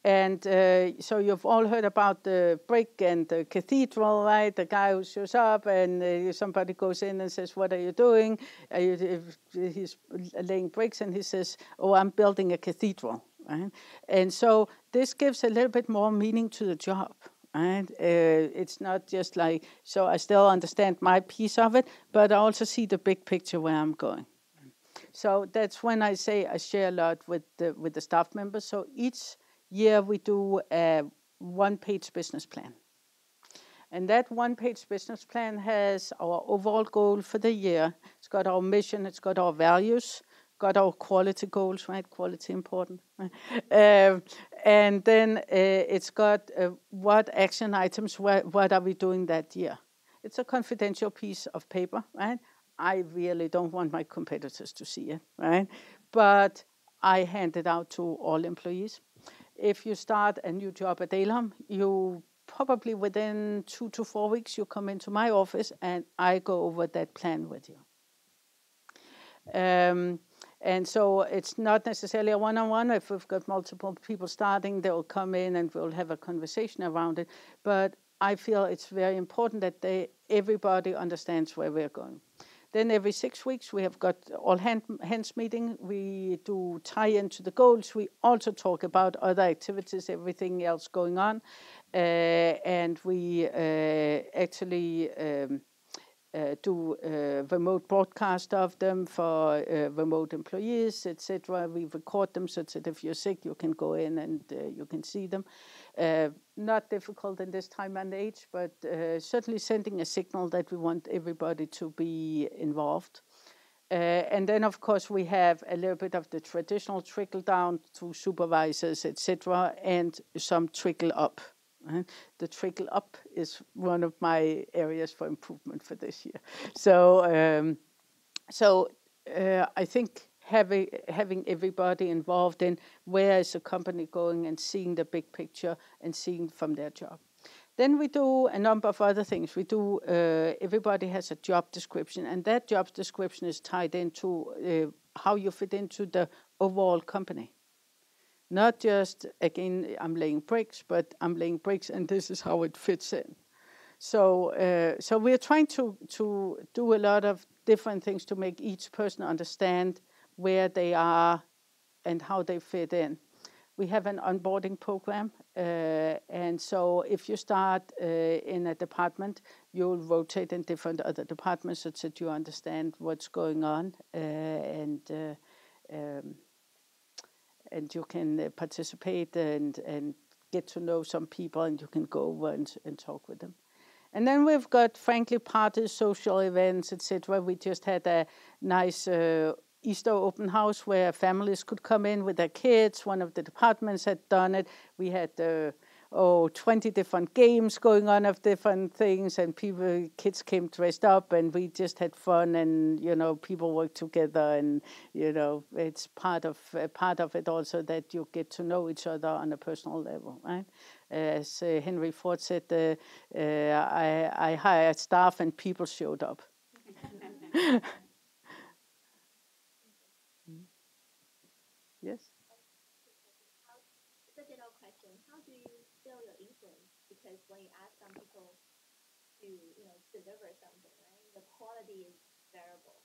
And so you've all heard about the brick and the cathedral, right? The guy who shows up and somebody goes in and says, what are you doing? He's laying bricks and he says, oh, I'm building a cathedral, right? And so this gives a little bit more meaning to the job. Right? It's not just like, so I still understand my piece of it, but I also see the big picture where I'm going. So that's when I say I share a lot with the staff members. So each year we do a one-page business plan. And that one-page business plan has our overall goal for the year. It's got our mission, it's got our values, got our quality goals, right? Quality important. And then it's got what action items, what are we doing that year? It's a confidential piece of paper, right? I really don't want my competitors to see it, right? But I hand it out to all employees. If you start a new job at ALOM, you probably within 2 to 4 weeks, you come into my office and I go over that plan with you. And so it's not necessarily a one-on-one. If we've got multiple people starting, they'll come in and we'll have a conversation around it. But I feel it's very important that everybody understands where we're going. Then every 6 weeks, we have got all hands meeting. We do tie into the goals. We also talk about other activities, everything else going on. And we actually do remote broadcast of them for remote employees, etc. We record them so that if you're sick, you can go in and you can see them. Not difficult in this time and age, but certainly sending a signal that we want everybody to be involved. And then, of course, we have a little bit of the traditional trickle down to supervisors, etc., and some trickle up. Right? The trickle up is one of my areas for improvement for this year. So, I think having everybody involved in where is the company going and seeing the big picture and seeing from their job. Then we do a number of other things. We do, everybody has a job description, and that job description is tied into how you fit into the overall company. Not just, again, I'm laying bricks, but I'm laying bricks, and this is how it fits in. So we're trying to do a lot of different things to make each person understand where they are and how they fit in. We have an onboarding program, and so if you start in a department, you'll rotate in different other departments so that you understand what's going on, and you can participate and get to know some people, and you can go over and talk with them. And then we've got, frankly, parties, social events, etc. We just had a nice Easter open house where families could come in with their kids. One of the departments had done it. We had 20 different games going on of different things, and kids came dressed up, and we just had fun, and people work together, and it's part of it also that you get to know each other on a personal level, right? As Henry Ford said, I hired staff and people showed up. Yes. It's a general question. How do you feel your influence? Because when you ask some people to, deliver something, right, the quality is variable.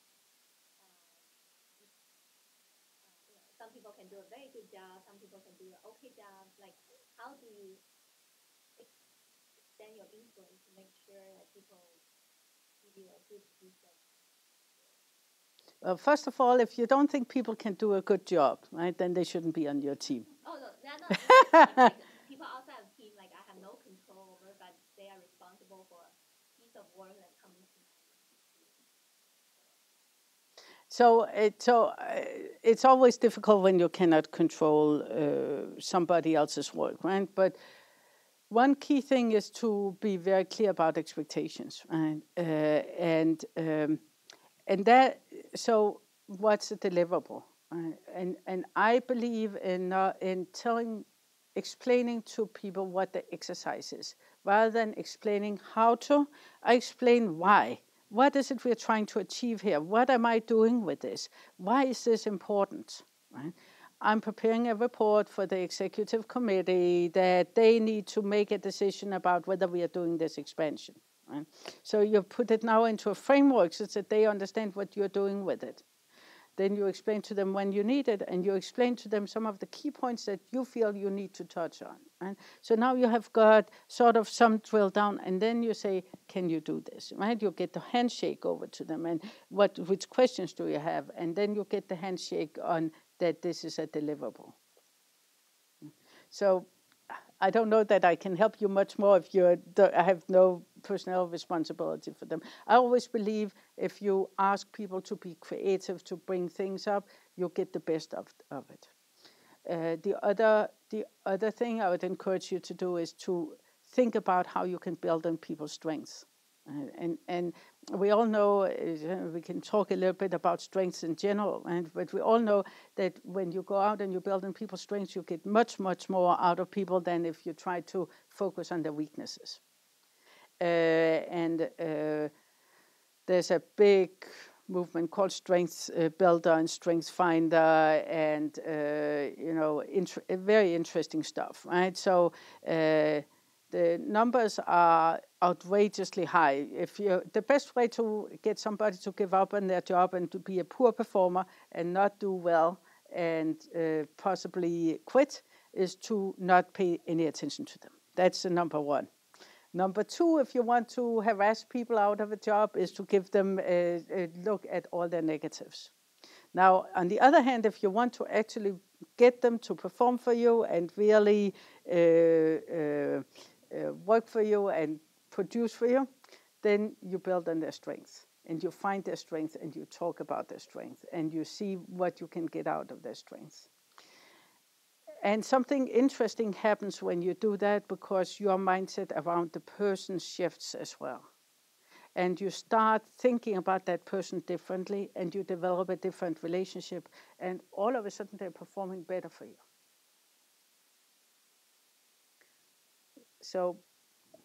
Some people can do a very good job. Some people can do an okay job. Like, how do you extend your influence to make sure that people give you a good piece of? First of all, if you don't think people can do a good job, right, then they shouldn't be on your team. Oh, no, like people outside of the team, like I have no control over, but they are responsible for a piece of work that comes to So it's always difficult when you cannot control somebody else's work, right? But one key thing is to be very clear about expectations, right? And that, so what's a deliverable? And I believe in explaining to people what the exercise is. Rather than explaining how to, I explain why. What is it we're trying to achieve here? What am I doing with this? Why is this important? Right? I'm preparing a report for the executive committee that they need to make a decision about whether we are doing this expansion. Right? So you put it now into a framework so that they understand what you're doing with it. Then you explain to them when you need it, and you explain to them some of the key points that you feel you need to touch on. Right? So now you have got sort of some drill down, and then you say, can you do this? Right? You get the handshake over to them, and which questions do you have? And then you get the handshake on that this is a deliverable. So I don't know that I can help you much more if I have no personnel responsibility for them. I always believe if you ask people to be creative, to bring things up, you'll get the best of it. The other thing I would encourage you to do is to think about how you can build on people's strengths. And we all know, we can talk a little bit about strengths in general, but we all know that when you go out and you build on people's strengths, you get much, much more out of people than if you try to focus on their weaknesses. There's a big movement called Strengths Builder and Strengths Finder, and very interesting stuff, right? So the numbers are outrageously high. The best way to get somebody to give up on their job and to be a poor performer and not do well and possibly quit is to not pay any attention to them. That's the number one. Number two, if you want to harass people out of a job, is to give them a look at all their negatives. Now, on the other hand, if you want to actually get them to perform for you and really work for you and produce for you, then you build on their strengths. And you find their strengths and you talk about their strengths and you see what you can get out of their strengths. And something interesting happens when you do that, because your mindset around the person shifts as well. And you start thinking about that person differently and you develop a different relationship. And all of a sudden they're performing better for you. So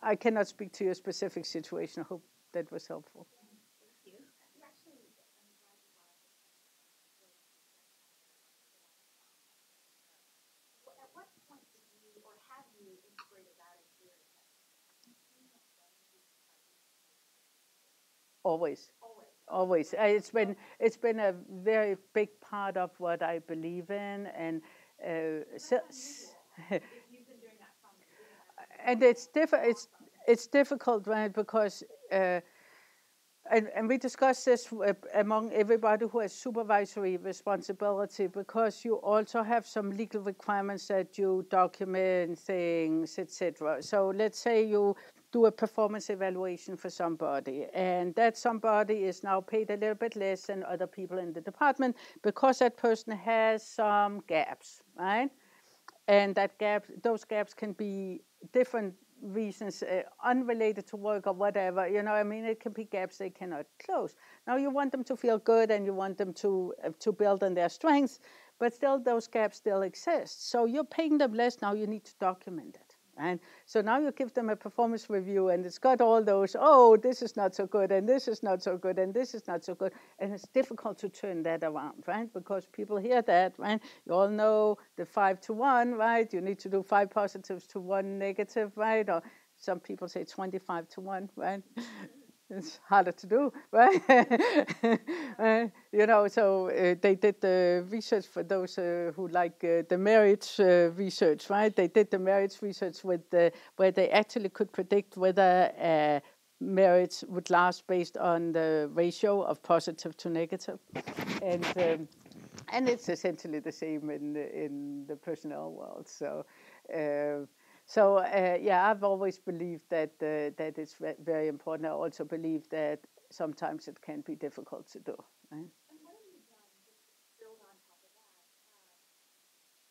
I cannot speak to your specific situation. I hope that was helpful. Always. Always. It's been a very big part of what I believe in, and and it's difficult, right? Because and we discussed this among everybody who has supervisory responsibility, because you also have some legal requirements that you document things, etc. So let's say you do a performance evaluation for somebody, and that somebody is now paid a little bit less than other people in the department because that person has some gaps, right? And those gaps can be different reasons, unrelated to work or whatever. I mean, it can be gaps they cannot close. Now you want them to feel good and you want them to build on their strengths, but still those gaps still exist. So you're paying them less. Now you need to document it. And so now you give them a performance review and it's got all those, oh, this is not so good, and this is not so good, and this is not so good. And it's difficult to turn that around, right? Because people hear that, right? You all know the 5-to-1, right? You need to do 5 positives to 1 negative, right? Or some people say 25-to-1, right? It's harder to do, right? So they did the research for those who like the marriage research, right? They did the marriage research where they actually could predict whether marriage would last based on the ratio of positive to negative, and it's essentially the same in the personnel world. So I've always believed that it's very important. I also believe that sometimes it can be difficult to do. Right? And what have you done just to build on top of that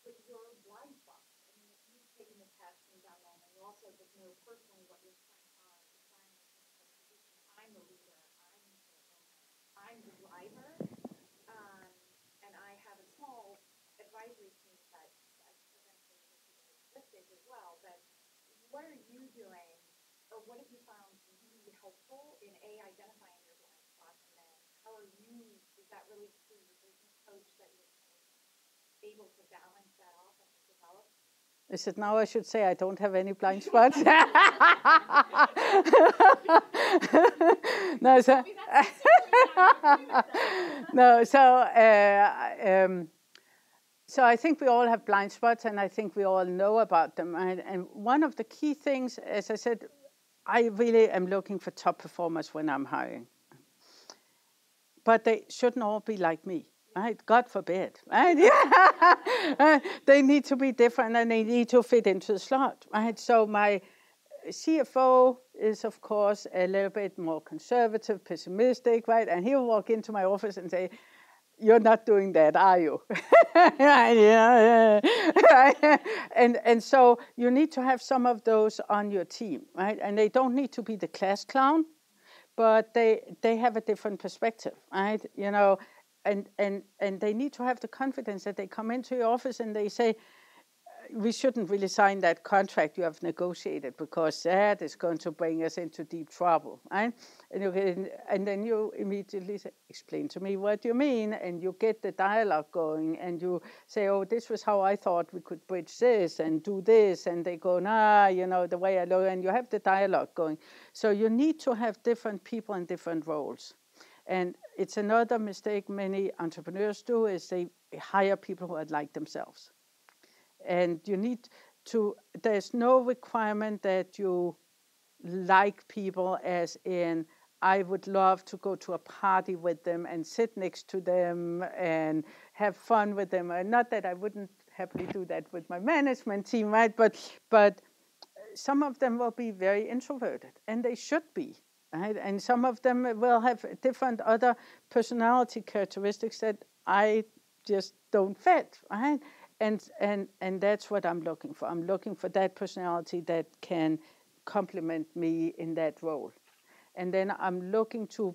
with your blind spots? I mean, if you've taken the test and done them, and you also just know personally what your strengths are, I'm a leader, I'm the driver, and I have a small advisory team that eventually this stage as well. But what are you doing, or what have you found really helpful in identifying your blind spots, and then how are you? Is that really through your business coach that you're able to balance that off and develop? Is it now I should say I don't have any blind spots? No, so no, so I think we all have blind spots, and I think we all know about them. And one of the key things, as I said, I really am looking for top performers when I'm hiring. But they shouldn't all be like me, right? God forbid, right? They need to be different, and they need to fit into the slot, right? So my CFO is, of course, a little bit more conservative, pessimistic, right? And he'll walk into my office and say, "You're not doing that, are you?" And so you need to have some of those on your team, right? And they don't need to be the class clown, but they have a different perspective, right? And they need to have the confidence that they come into your office and they say, "We shouldn't really sign that contract you have negotiated because that is going to bring us into deep trouble." Right? And then you immediately say, "Explain to me what you mean," and you get the dialogue going, and you say, "Oh, this was how I thought we could bridge this and do this," and they go, "Nah, the way I look," and you have the dialogue going. So you need to have different people in different roles. And it's another mistake many entrepreneurs do is they hire people who are like themselves. And you need to, there's no requirement that you like people, as in I would love to go to a party with them and sit next to them and have fun with them. And not that I wouldn't happily do that with my management team, right? But some of them will be very introverted, and they should be, right? And some of them will have different other personality characteristics that I just don't fit, right? And that's what I'm looking for. I'm looking for that personality that can complement me in that role. And then I'm looking to,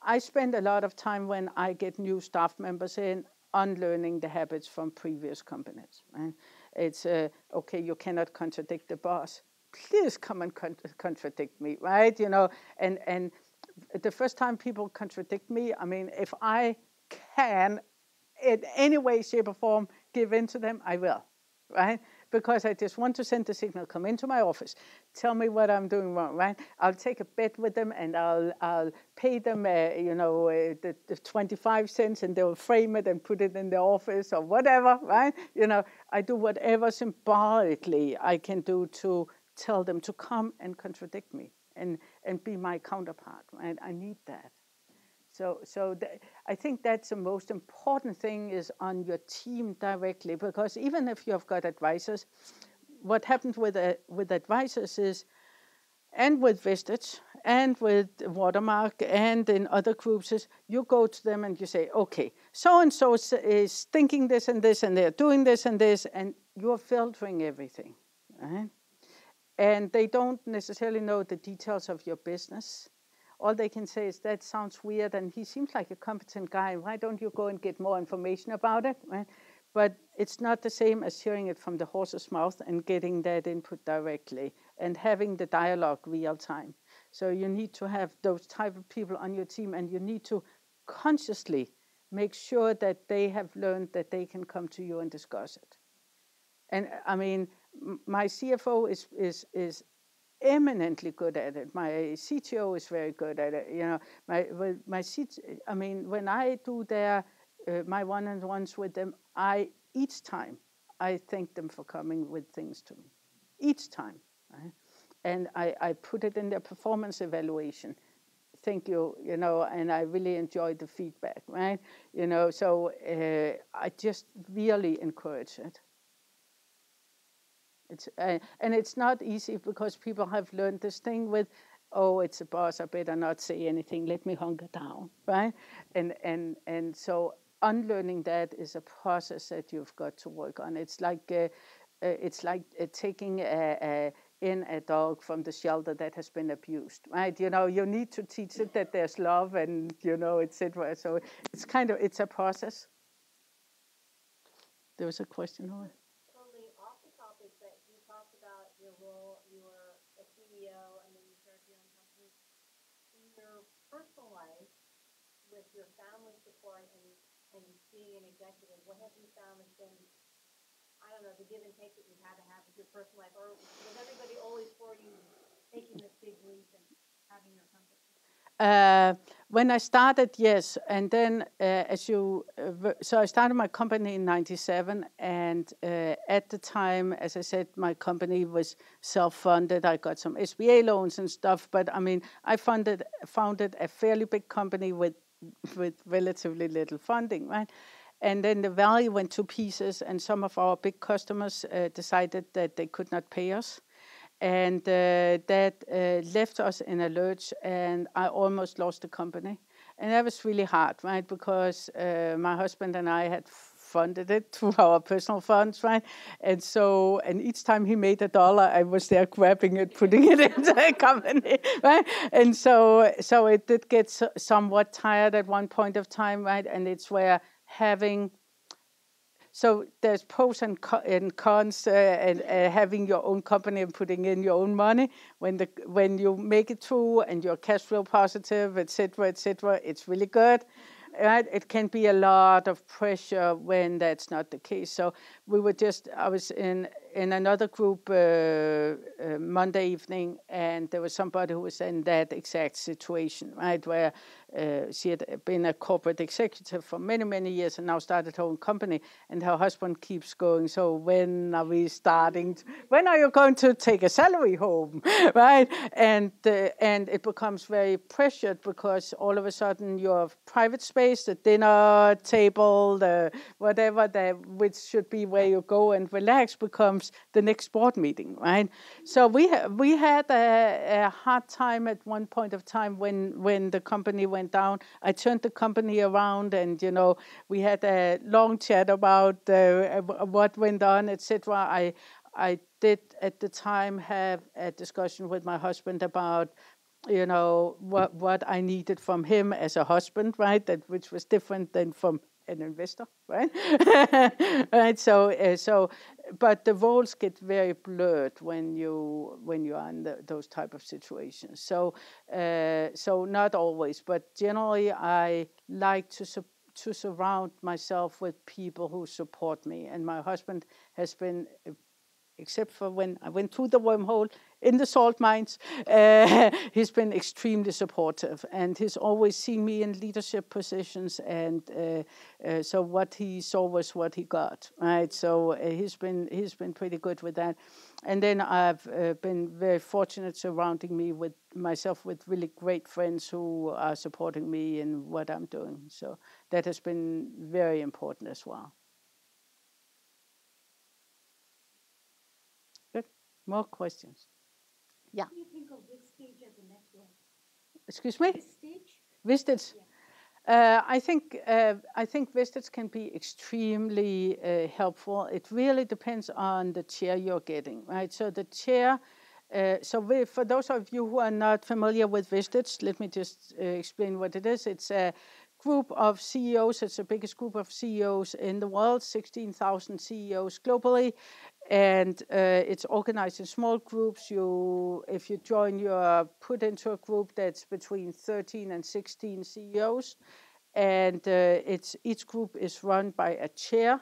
I spend a lot of time when I get new staff members in unlearning the habits from previous companies. Right? It's, okay, you cannot contradict the boss. Please come and contradict me, right? You know, and the first time people contradict me, I mean, if I can in any way, shape, or form give in to them, I will, right? Because I just want to send the signal, come into my office, tell me what I'm doing wrong, right? I'll take a bet with them, and I'll pay them, the 25 cents, and they'll frame it and put it in the office or whatever, right? You know, I do whatever symbolically I can do to tell them to come and contradict me and be my counterpart, right? I need that. So I think that's the most important thing is on your team directly, because even if you've got advisors, what happens with advisors is, and with Vestige, and with Watermark, and in other groups is, you go to them and you say, okay, so-and-so is thinking this and this, and they're doing this and this, and you're filtering everything, right? And they don't necessarily know the details of your business. All they can say is, that sounds weird, and he seems like a competent guy. Why don't you go and get more information about it? Right? But it's not the same as hearing it from the horse's mouth and getting that input directly and having the dialogue real time. So you need to have those type of people on your team, and you need to consciously make sure that they have learned that they can come to you and discuss it. And I mean, my CFO is eminently good at it. My CTO is very good at it. You know, I mean, when I do my one-on-ones with them, each time I thank them for coming with things to me. Each time, right? And I put it in their performance evaluation. Thank you, you know, and I really enjoyed the feedback, right? You know, so I just really encourage it. And it's not easy, because people have learned this thing with, oh, it's a boss, I better not say anything, let me hunker down, right? And so unlearning that is a process that you've got to work on. It's like taking in a dog from the shelter that has been abused, right? You know, you need to teach it that there's love and, you know, etc. So it's a process. There was a question over. Totally off the topic, but you talked about your role, you were a CEO, and then you started your own company. In your personal life, with your family support and being an executive, what have you found has been, I don't know, the give and take that you've had to have with your personal life? Or was everybody always for you taking this big leap and having your company? When I started, yes, and then so I started my company in '97, and at the time, as I said, my company was self-funded. I got some SBA loans and stuff, but I mean, I founded a fairly big company with relatively little funding, right? And then the value went to pieces, and some of our big customers decided that they could not pay us. And that left us in a lurch, and I almost lost the company. And that was really hard, right? Because my husband and I had funded it through our personal funds, right? And so, and each time he made $1, I was there grabbing it, putting it into the company, right? And so it did get somewhat tired at one point of time, right? And it's where having... So there's pros and cons, and having your own company and putting in your own money. When you make it through and you're cash flow positive, etc., it's really good. Right? It can be a lot of pressure when that's not the case. So I was in in another group Monday evening, and there was somebody who was in that exact situation, right, where she had been a corporate executive for many, many years and now started her own company, and her husband keeps going, so when are we starting? When are you going to take a salary home, right? And it becomes very pressured because all of a sudden your private space, the dinner table, the whatever, which should be where you go and relax, becomes the next board meeting, right? So we had a hard time at one point of time when the company went down. I turned the company around, and we had a long chat about what went on, etc. I did at the time have a discussion with my husband about what I needed from him as a husband, right? Which was different than from an investor, right? Right. But the roles get very blurred when you are in those type of situations. So not always, but generally I like to surround myself with people who support me, and my husband has been, except for when I went through the wormhole in the salt mines, he's been extremely supportive, and he's always seen me in leadership positions, and so what he saw was what he got, right? So he's been pretty good with that, and then I've been very fortunate surrounding myself with really great friends who are supporting me in what I'm doing. So that has been very important as well. Good. More questions? Yeah. What do you think of this stage as the next one? Excuse me? This stage? Vistage. I think Vistage can be extremely helpful. It really depends on the chair you're getting, right? So the chair. For those of you who are not familiar with Vistage, let me just explain what it is. It's a group of CEOs. It's the biggest group of CEOs in the world, 16,000 CEOs globally. And it's organized in small groups. If you join, you're put into a group that's between 13 and 16 CEOs. And each group is run by a chair.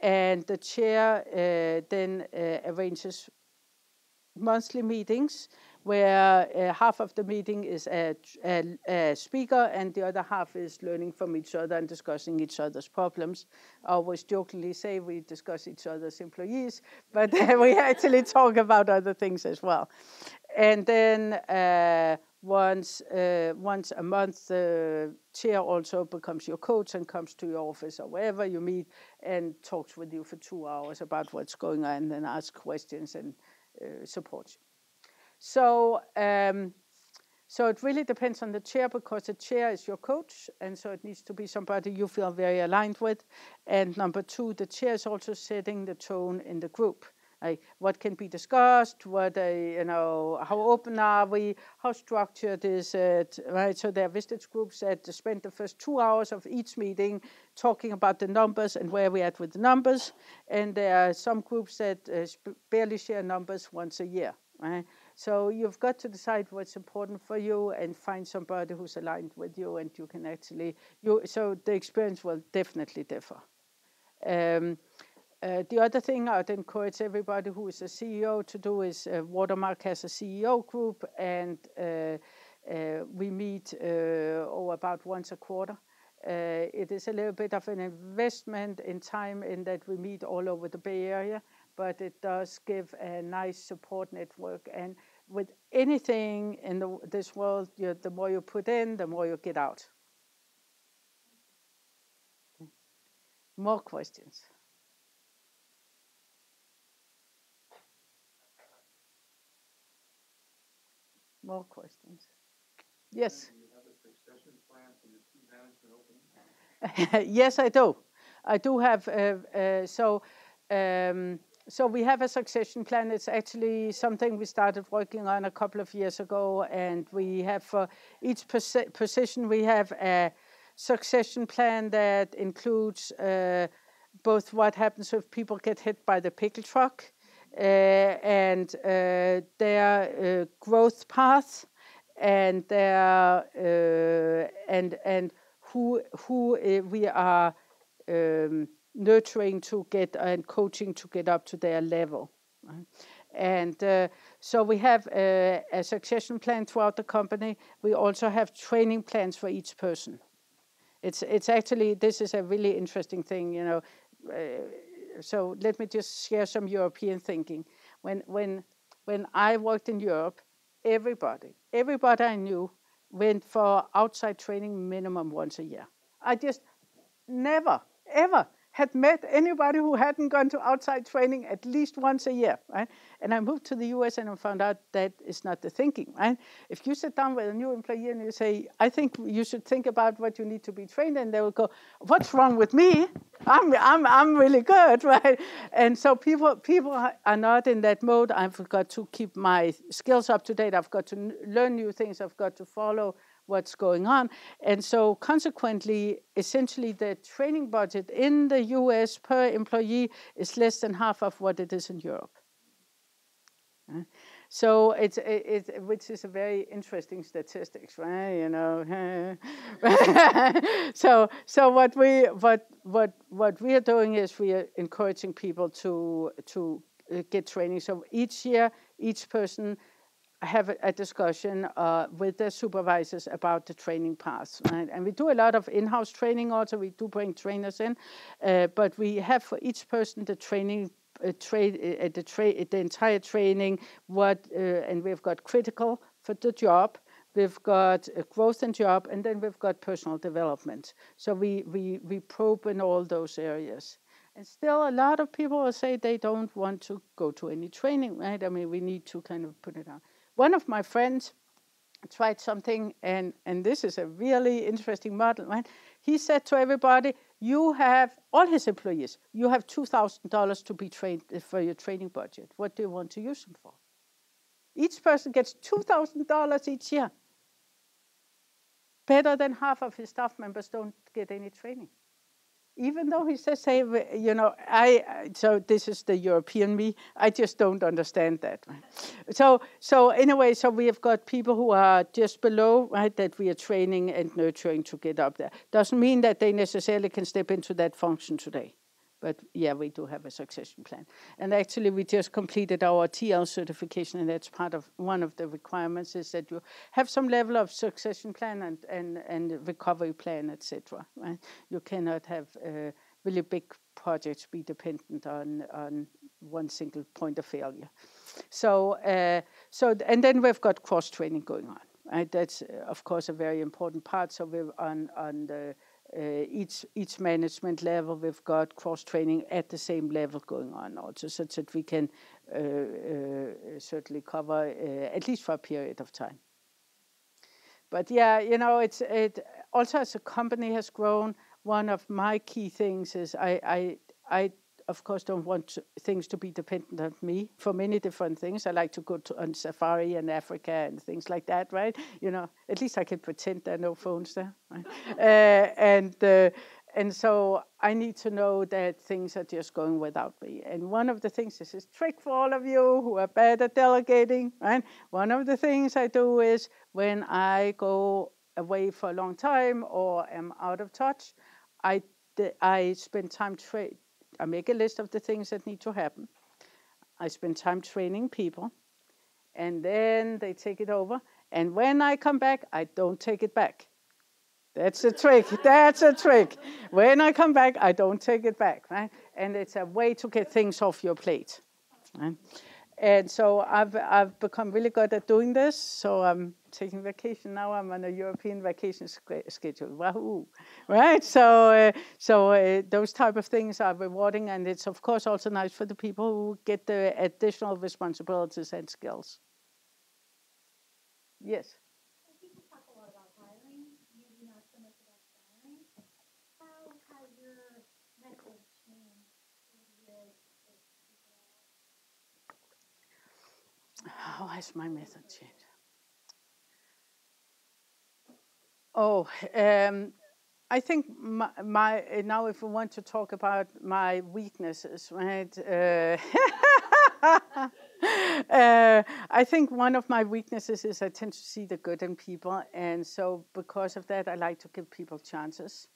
And the chair then arranges monthly meetings where half of the meeting is a speaker and the other half is learning from each other and discussing each other's problems. I always jokingly say we discuss each other's employees, but we actually talk about other things as well. And then once a month, the chair also becomes your coach and comes to your office or wherever you meet and talks with you for 2 hours about what's going on and asks questions and supports you. So it really depends on the chair, because the chair is your coach, and so it needs to be somebody you feel very aligned with. And number two, the chair is also setting the tone in the group. Like what can be discussed, how open are we, how structured is it, right? So there are Vistage groups that spend the first 2 hours of each meeting talking about the numbers and where we're at with the numbers. And there are some groups that barely share numbers once a year, right? So you've got to decide what's important for you and find somebody who's aligned with you, and you can actually, so the experience will definitely differ. The other thing I'd encourage everybody who is a CEO to do is Watermark has a CEO group, and we meet about once a quarter. It is a little bit of an investment in time in that we meet all over the Bay Area, but it does give a nice support network. And with anything in this world, the more you put in, the more you get out. More questions? More questions? Yes. Do you have a succession plan for your two management openings? Yes, I do. I do have. So we have a succession plan. It's actually something we started working on a couple of years ago, and we have for each position we have a succession plan that includes both what happens if people get hit by the pickle truck and their growth path and their and who we are nurturing to get and coaching to get up to their level, right? And so we have a succession plan throughout the company. We also have training plans for each person. It's actually, this is a really interesting thing, you know. So let me just share some European thinking. When I worked in Europe, everybody I knew went for outside training minimum once a year. I just never, ever had met anybody who hadn't gone to outside training at least once a year, right? And I moved to the US and I found out that is not the thinking, right? If you sit down with a new employee and you say, I think you should think about what you need to be trained in, they will go, what's wrong with me? I'm really good, right? And so people are not in that mode. I've got to keep my skills up to date. I've got to learn new things. I've got to follow what's going on. And so consequently, essentially the training budget in the US per employee is less than half of what it is in Europe. So it's which is a very interesting statistics, right? You know. So what we are doing is we are encouraging people to get training. So each year, each person have a discussion with their supervisors about the training paths, right? And we do a lot of in-house training also. We do bring trainers in, but we have for each person the training, the entire training, and we've got critical for the job, we've got growth in job, and then we've got personal development. So we probe in all those areas. And still, a lot of people will say they don't want to go to any training, right? I mean, we need to kind of put it on. One of my friends tried something, and this is a really interesting model, right? He said to everybody, you have, all his employees, you have $2,000 to be trained for your training budget. What do you want to use them for? Each person gets $2,000 each year. Better than half of his staff members don't get any training. Even though he says, hey, you know, so this is the European me, I just don't understand that. Right? So anyway, so we have got people who are just below, right, that we are training and nurturing to get up there. Doesn't mean that they necessarily can step into that function today. But yeah, we do have a succession plan. And actually, we just completed our TL certification, and that's part of one of the requirements is that you have some level of succession plan and recovery plan, etc. Right? You cannot have really big projects be dependent on one single point of failure. So and then we've got cross training going on. Right? That's of course a very important part. So we're on the each management level, we've got cross-training at the same level going on also, such that we can certainly cover at least for a period of time. But yeah, you know, it also as a company has grown, one of my key things is I of course don't want things to be dependent on me for many different things. I like to go on safari in Africa and things like that, right? You know, at least I can pretend there are no phones there, right? And so I need to know that things are just going without me. And one of the things, this is a trick for all of you who are bad at delegating, right? One of the things I do is when I go away for a long time or am out of touch, I spend time I make a list of the things that need to happen. I spend time training people, and then they take it over. And when I come back, I don't take it back. That's a trick. That's a trick. When I come back, I don't take it back, right? And it's a way to get things off your plate, right? And so I've become really good at doing this. So I'm taking vacation now. I'm on a European vacation schedule. Wahoo! Right? So those type of things are rewarding, and it's of course also nice for the people who get the additional responsibilities and skills. Yes. People talk a lot about hiring, maybe not so much about firing. How has your method changed with How has my method changed? Oh, I think my now if we want to talk about my weaknesses, right? I think one of my weaknesses is I tend to see the good in people, and so because of that, I like to give people chances.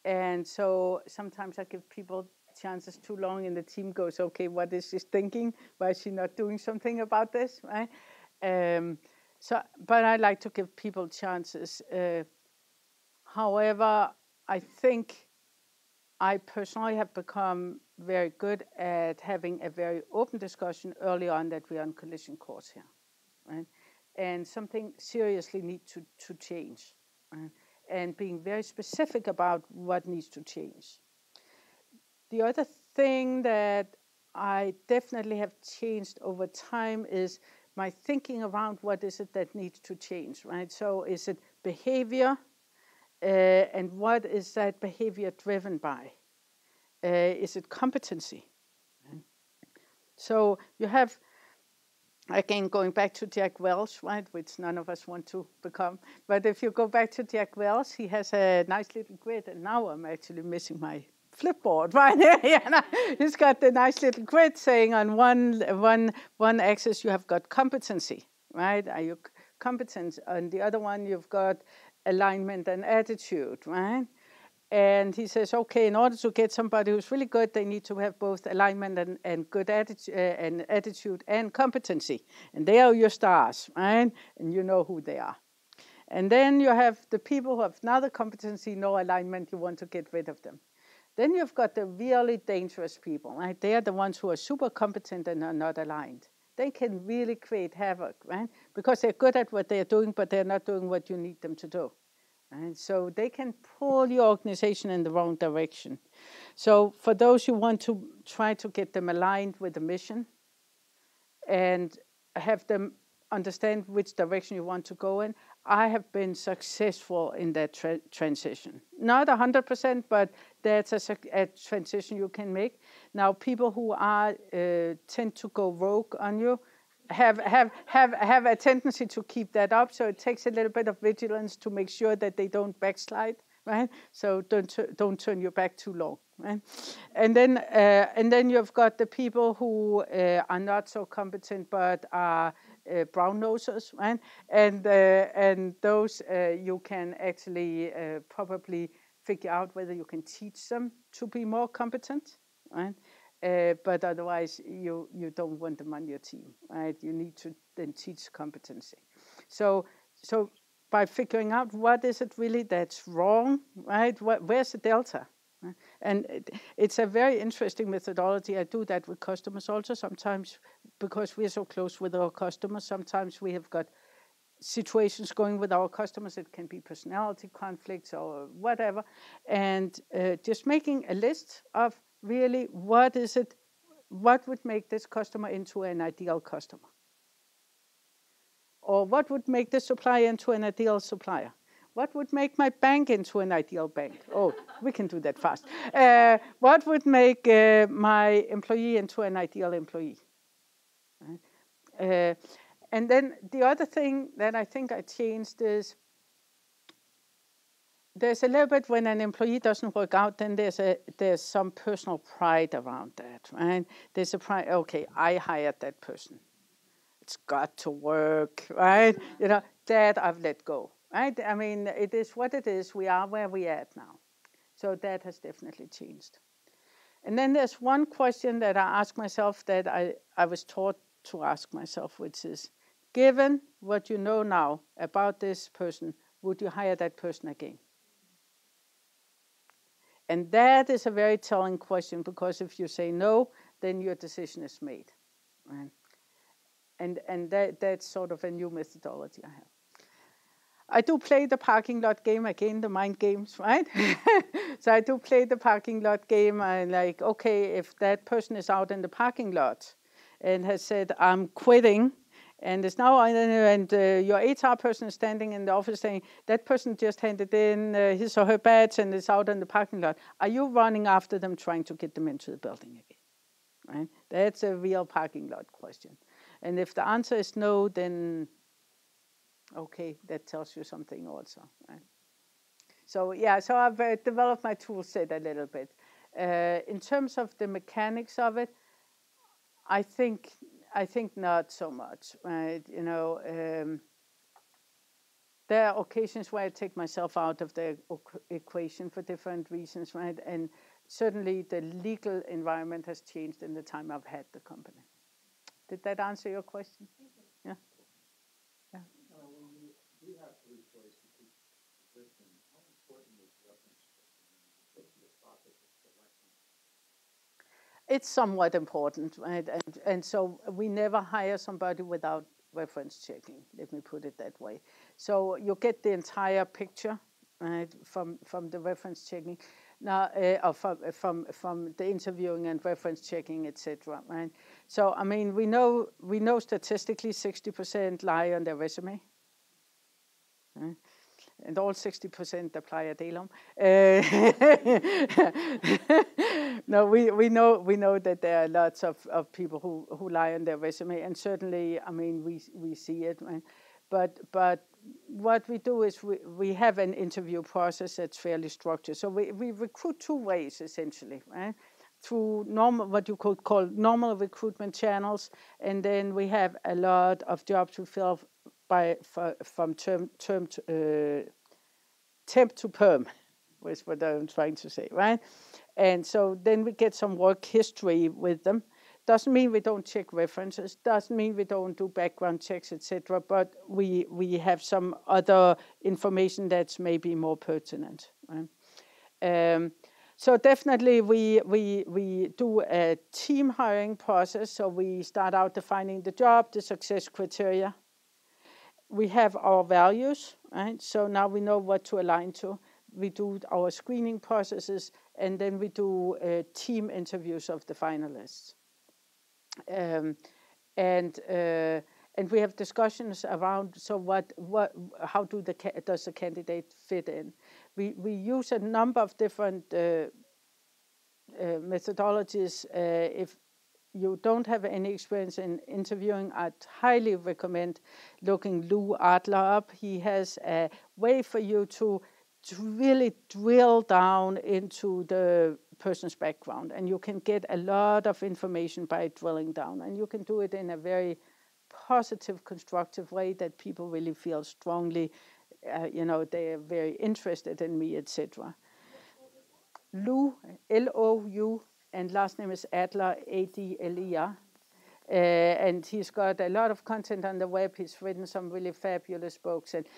And so sometimes I give people chances too long, and the team goes, okay, what is she thinking? Why is she not doing something about this, right? But I like to give people chances. However, I think I personally have become very good at having a very open discussion early on that we are on collision course here, right? And something seriously needs to change, right? And being very specific about what needs to change. The other thing that I definitely have changed over time is my thinking around what is it that needs to change, right? So is it behavior, and what is that behavior driven by? Is it competency? So you have, again, going back to Jack Welch, right, which none of us want to become. But if you go back to Jack Welch, he has a nice little grid, and now I'm actually missing my flipboard right here. Yeah, he's got the nice little grid saying on one axis you have got competency, right? Are you competent? On the other one you've got alignment and attitude, right? And he says, okay, in order to get somebody who's really good, they need to have both alignment and good attitude and competency. And they are your stars, right? And you know who they are. And then you have the people who have neither competency nor alignment. You want to get rid of them. Then you've got the really dangerous people, right? They are the ones who are super competent and are not aligned. They can really create havoc, right? Because they're good at what they're doing, but they're not doing what you need them to do. And so they can pull your organization in the wrong direction. So for those who want to try to get them aligned with the mission and have them understand which direction you want to go in, I have been successful in that transition. Not 100%, but that's a transition you can make. Now, people who are tend to go rogue on you have a tendency to keep that up. So it takes a little bit of vigilance to make sure that they don't backslide, right? So don't turn your back too long, right? And then you've got the people who are not so competent but are brown nosers, right? And those you can actually probably figure out whether you can teach them to be more competent, right? But otherwise, you don't want them on your team, right? You need to then teach competency. So by figuring out what is it really that's wrong, right? Where's the delta? Right? And it's a very interesting methodology. I do that with customers also sometimes because we're so close with our customers. Sometimes we have got situations going with our customers. It can be personality conflicts or whatever. And just making a list of really what would make this customer into an ideal customer? Or what would make this supplier into an ideal supplier? What would make my bank into an ideal bank? Oh, we can do that fast. What would make my employee into an ideal employee? Right? And then the other thing that I think I changed is there's a little bit when an employee doesn't work out, then there's some personal pride around that, right? There's a pride, okay, I hired that person. It's got to work, right? You know, that I've let go, right? I mean, it is what it is. We are where we are at now. So that has definitely changed. And then there's one question that I ask myself that I was taught to ask myself, which is, given what you know now about this person, would you hire that person again? And that is a very telling question, because if you say no, then your decision is made, right? And that's sort of a new methodology I have. I do play the parking lot game again, the mind games, right? So I do play the parking lot game. I'm like, okay, if that person is out in the parking lot and has said, I'm quitting, and it's now, and your HR person is standing in the office saying, that person just handed in his or her badge and is out in the parking lot. Are you running after them, trying to get them into the building again? Right? That's a real parking lot question. And if the answer is no, then okay, that tells you something also, right? So yeah, so I've developed my tool set a little bit. In terms of the mechanics of it, I think not so much, right? You know, there are occasions where I take myself out of the equation for different reasons, right? And certainly the legal environment has changed in the time I've had the company. Did that answer your question? Yeah. Yeah. When you do have to replace a position, how important is reference checking in the process of selecting? It's somewhat important, right? And so we never hire somebody without reference checking. Let me put it that way. So you get the entire picture, right, from the reference checking. Now, or from the interviewing and reference checking, etc. Right. So I mean, we know statistically 60% lie on their resume. Right? And all 60% apply at ALOM. No, we know that there are lots of people who lie on their resume, and certainly, I mean, we see it, right? But what we do is we have an interview process that's fairly structured. So we recruit two ways essentially, right? Through normal, what you could call normal recruitment channels, and then we have a lot of jobs we fill from temp to perm, was what I'm trying to say, right? And so then we get some work history with them. Doesn't mean we don't check references. Doesn't mean we don't do background checks, etc. But we have some other information that's maybe more pertinent, right? So definitely we do a team hiring process. So we start out defining the job, the success criteria. We have our values, right? So now we know what to align to. We do our screening processes, and then we do team interviews of the finalists. And we have discussions around, so how does the candidate fit in? We use a number of different methodologies. If you don't have any experience in interviewing, I'd highly recommend looking Lou Adler up. He has a way for you to really drill down into the person's background, and you can get a lot of information by drilling down, and you can do it in a very positive, constructive way that people really feel strongly, they are very interested in me, etc. Lou, L-O-U, and last name is Adler, A-D-L-E-R. And he's got a lot of content on the web. He's written some really fabulous books. And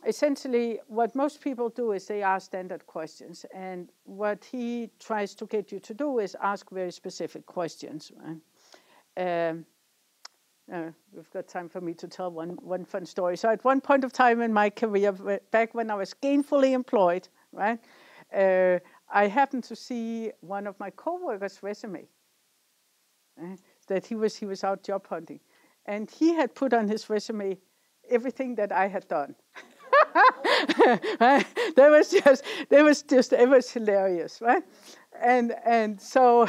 essentially, what most people do is they ask standard questions. And what he tries to get you to do is ask very specific questions. Right? We've got time for me to tell one fun story. So at one point of time in my career, back when I was gainfully employed, right, I happened to see one of my coworkers' resume, that he was out job hunting, and he had put on his resume everything that I had done. Right? It was hilarious, right? And so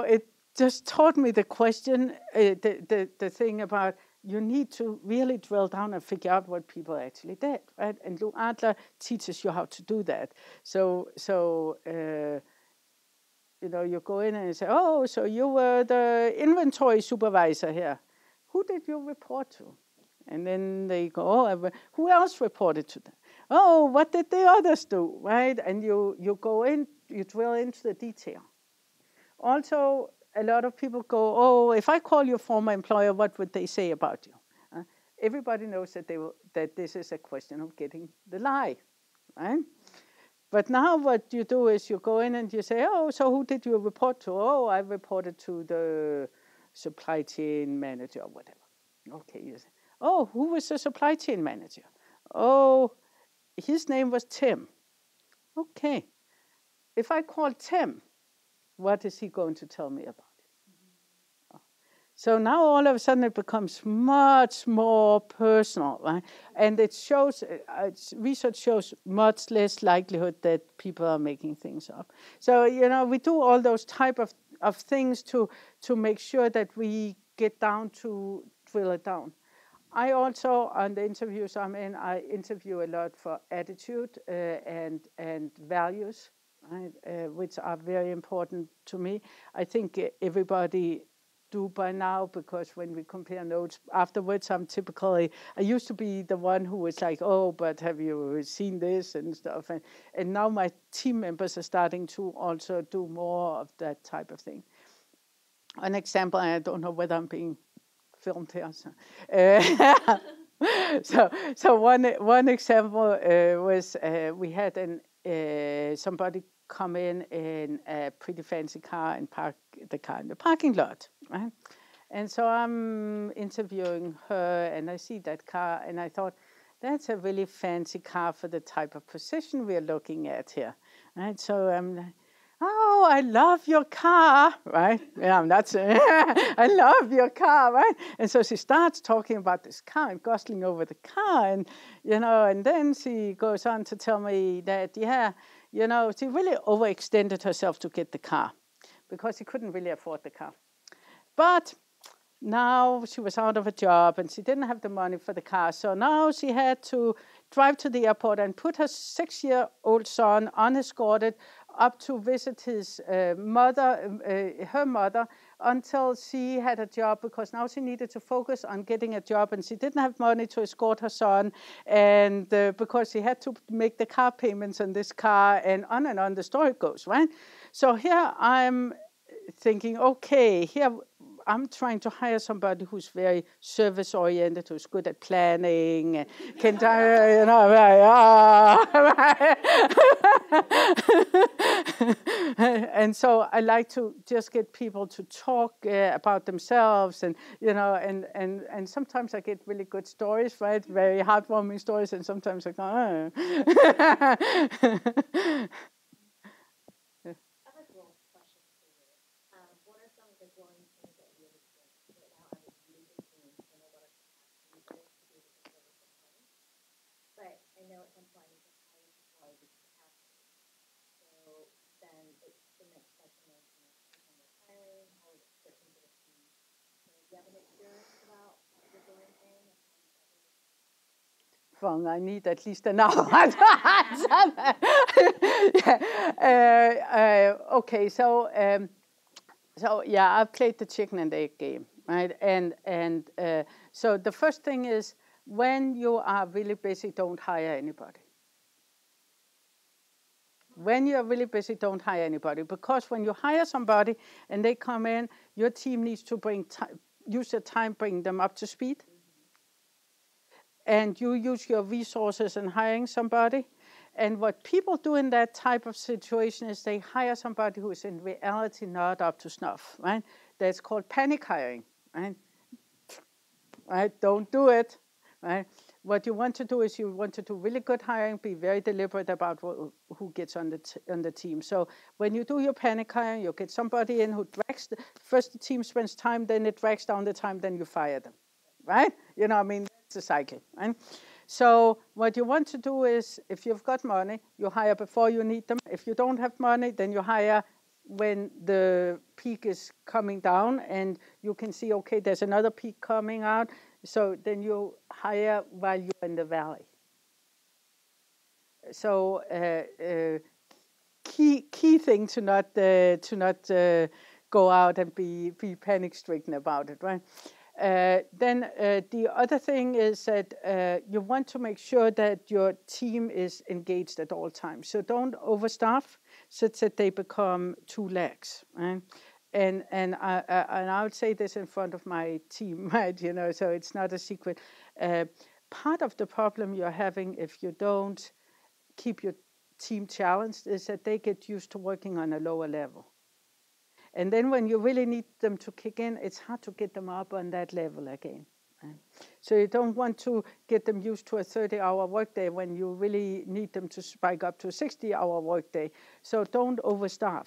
it just taught me the question, the thing about you need to really drill down and figure out what people actually did, right? And Lou Adler teaches you how to do that. So you go in and you say, oh, so you were the inventory supervisor here. Who did you report to? And then they go, oh, who else reported to them? Oh, what did the others do, right? And you go in, you drill into the detail. Also, a lot of people go, oh, if I call your former employer, what would they say about you? Everybody knows that this is a question of getting the lie, right? But now what you do is you go in and you say, oh, so who did you report to? Oh, I reported to the supply chain manager or whatever. Okay, you say, oh, who was the supply chain manager? Oh, his name was Tim. Okay. If I call Tim, what is he going to tell me about it? So now all of a sudden it becomes much more personal, right? And it shows, research shows much less likelihood that people are making things up. So, we do all those type of things to make sure that we get down to drill it down. I also, on the interviews I'm in, I interview a lot for attitude and values, right, which are very important to me. I think everybody do by now, because when we compare notes afterwards, I used to be the one who was like, oh, but have you seen this and stuff, and now my team members are starting to also do more of that type of thing. An example, I don't know whether I'm being filmed here. So one example was we had somebody come in a pretty fancy car and park the car in the parking lot, right? And so I'm interviewing her, and I see that car, and I thought, that's a really fancy car for the type of position we're looking at here, right? So I'm like, oh, I love your car, right? Yeah, I'm not saying, I love your car, right? And so she starts talking about this car and guzzling over the car, and, and then she goes on to tell me that, she really overextended herself to get the car because she couldn't really afford the car. But now she was out of a job and she didn't have the money for the car. So now she had to drive to the airport and put her 6-year-old son unescorted up to visit his her mother, until she had a job, because now she needed to focus on getting a job and she didn't have money to escort her son, and because she had to make the car payments on this car, and on the story goes, right? So here I'm thinking, okay, here I'm trying to hire somebody who's very service oriented, who's good at planning, can, and so I like to just get people to talk about themselves, and and sometimes I get really good stories, right? Very heartwarming stories, and sometimes I go, oh. What are some of the growing pains that you experience right now as a leadership team? I know what our capacity is to be able to service our clients, but I know at some point you can hire people out of this capacity. So then it's the next question is, when you're hiring, how does it fit into the team? So do you have an experience about your growing pain? Fung, I need at least an hour to answer that. Okay, so I've played the chicken and egg game, right? And so the first thing is, when you are really busy, don't hire anybody. When you're really busy, don't hire anybody, because when you hire somebody and they come in, your team needs to use their time, bring them up to speed. And you use your resources in hiring somebody. And what people do in that type of situation is they hire somebody who is in reality not up to snuff, right? That's called panic hiring, right? Right? Don't do it, right? What you want to do is you want to do really good hiring, be very deliberate about who gets on the team. So when you do your panic hiring, you get somebody in who first the team spends time, then it drags down the time, then you fire them, right? It's a cycle, right? So what you want to do is, if you've got money, you hire before you need them. If you don't have money, then you hire when the peak is coming down and you can see, okay, there's another peak coming out. So then you hire while you're in the valley. So key thing to not go out and be panic stricken about it, right? Then the other thing is that you want to make sure that your team is engaged at all times. So don't overstaff such that they become two legs, right? And I would say this in front of my team, right? So it's not a secret. Part of the problem you're having if you don't keep your team challenged is that they get used to working on a lower level. And then when you really need them to kick in, it's hard to get them up on that level again. Right? So you don't want to get them used to a 30-hour workday when you really need them to spike up to a 60-hour workday. So don't overstaff.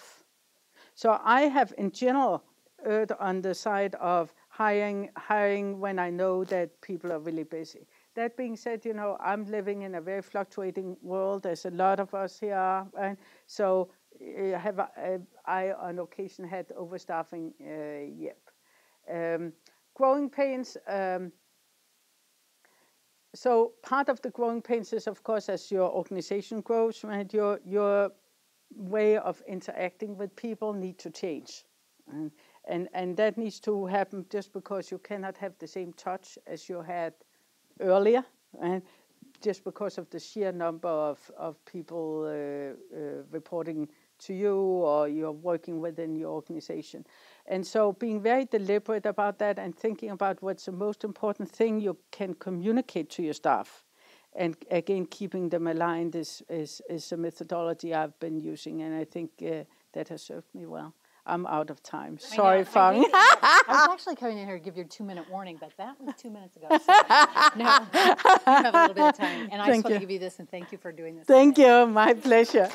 So I have, in general, erred on the side of hiring when I know that people are really busy. That being said, I'm living in a very fluctuating world. There's a lot of us here, right? So I on occasion had overstaffing, yep. Growing pains. So part of the growing pains is, of course, as your organization grows, right? Your way of interacting with people need to change. And that needs to happen just because you cannot have the same touch as you had earlier, and just because of the sheer number of people reporting to you or you're working within your organization. And so being very deliberate about that and thinking about what's the most important thing you can communicate to your staff. And again, keeping them aligned is a methodology I've been using, and I think that has served me well. I'm out of time. Sorry, Fang. I was actually coming in here to give you a 2-minute warning, but that was 2 minutes ago. So no, you have a little bit of time. And I just want to give you this and thank you for doing this. Thank you. My pleasure.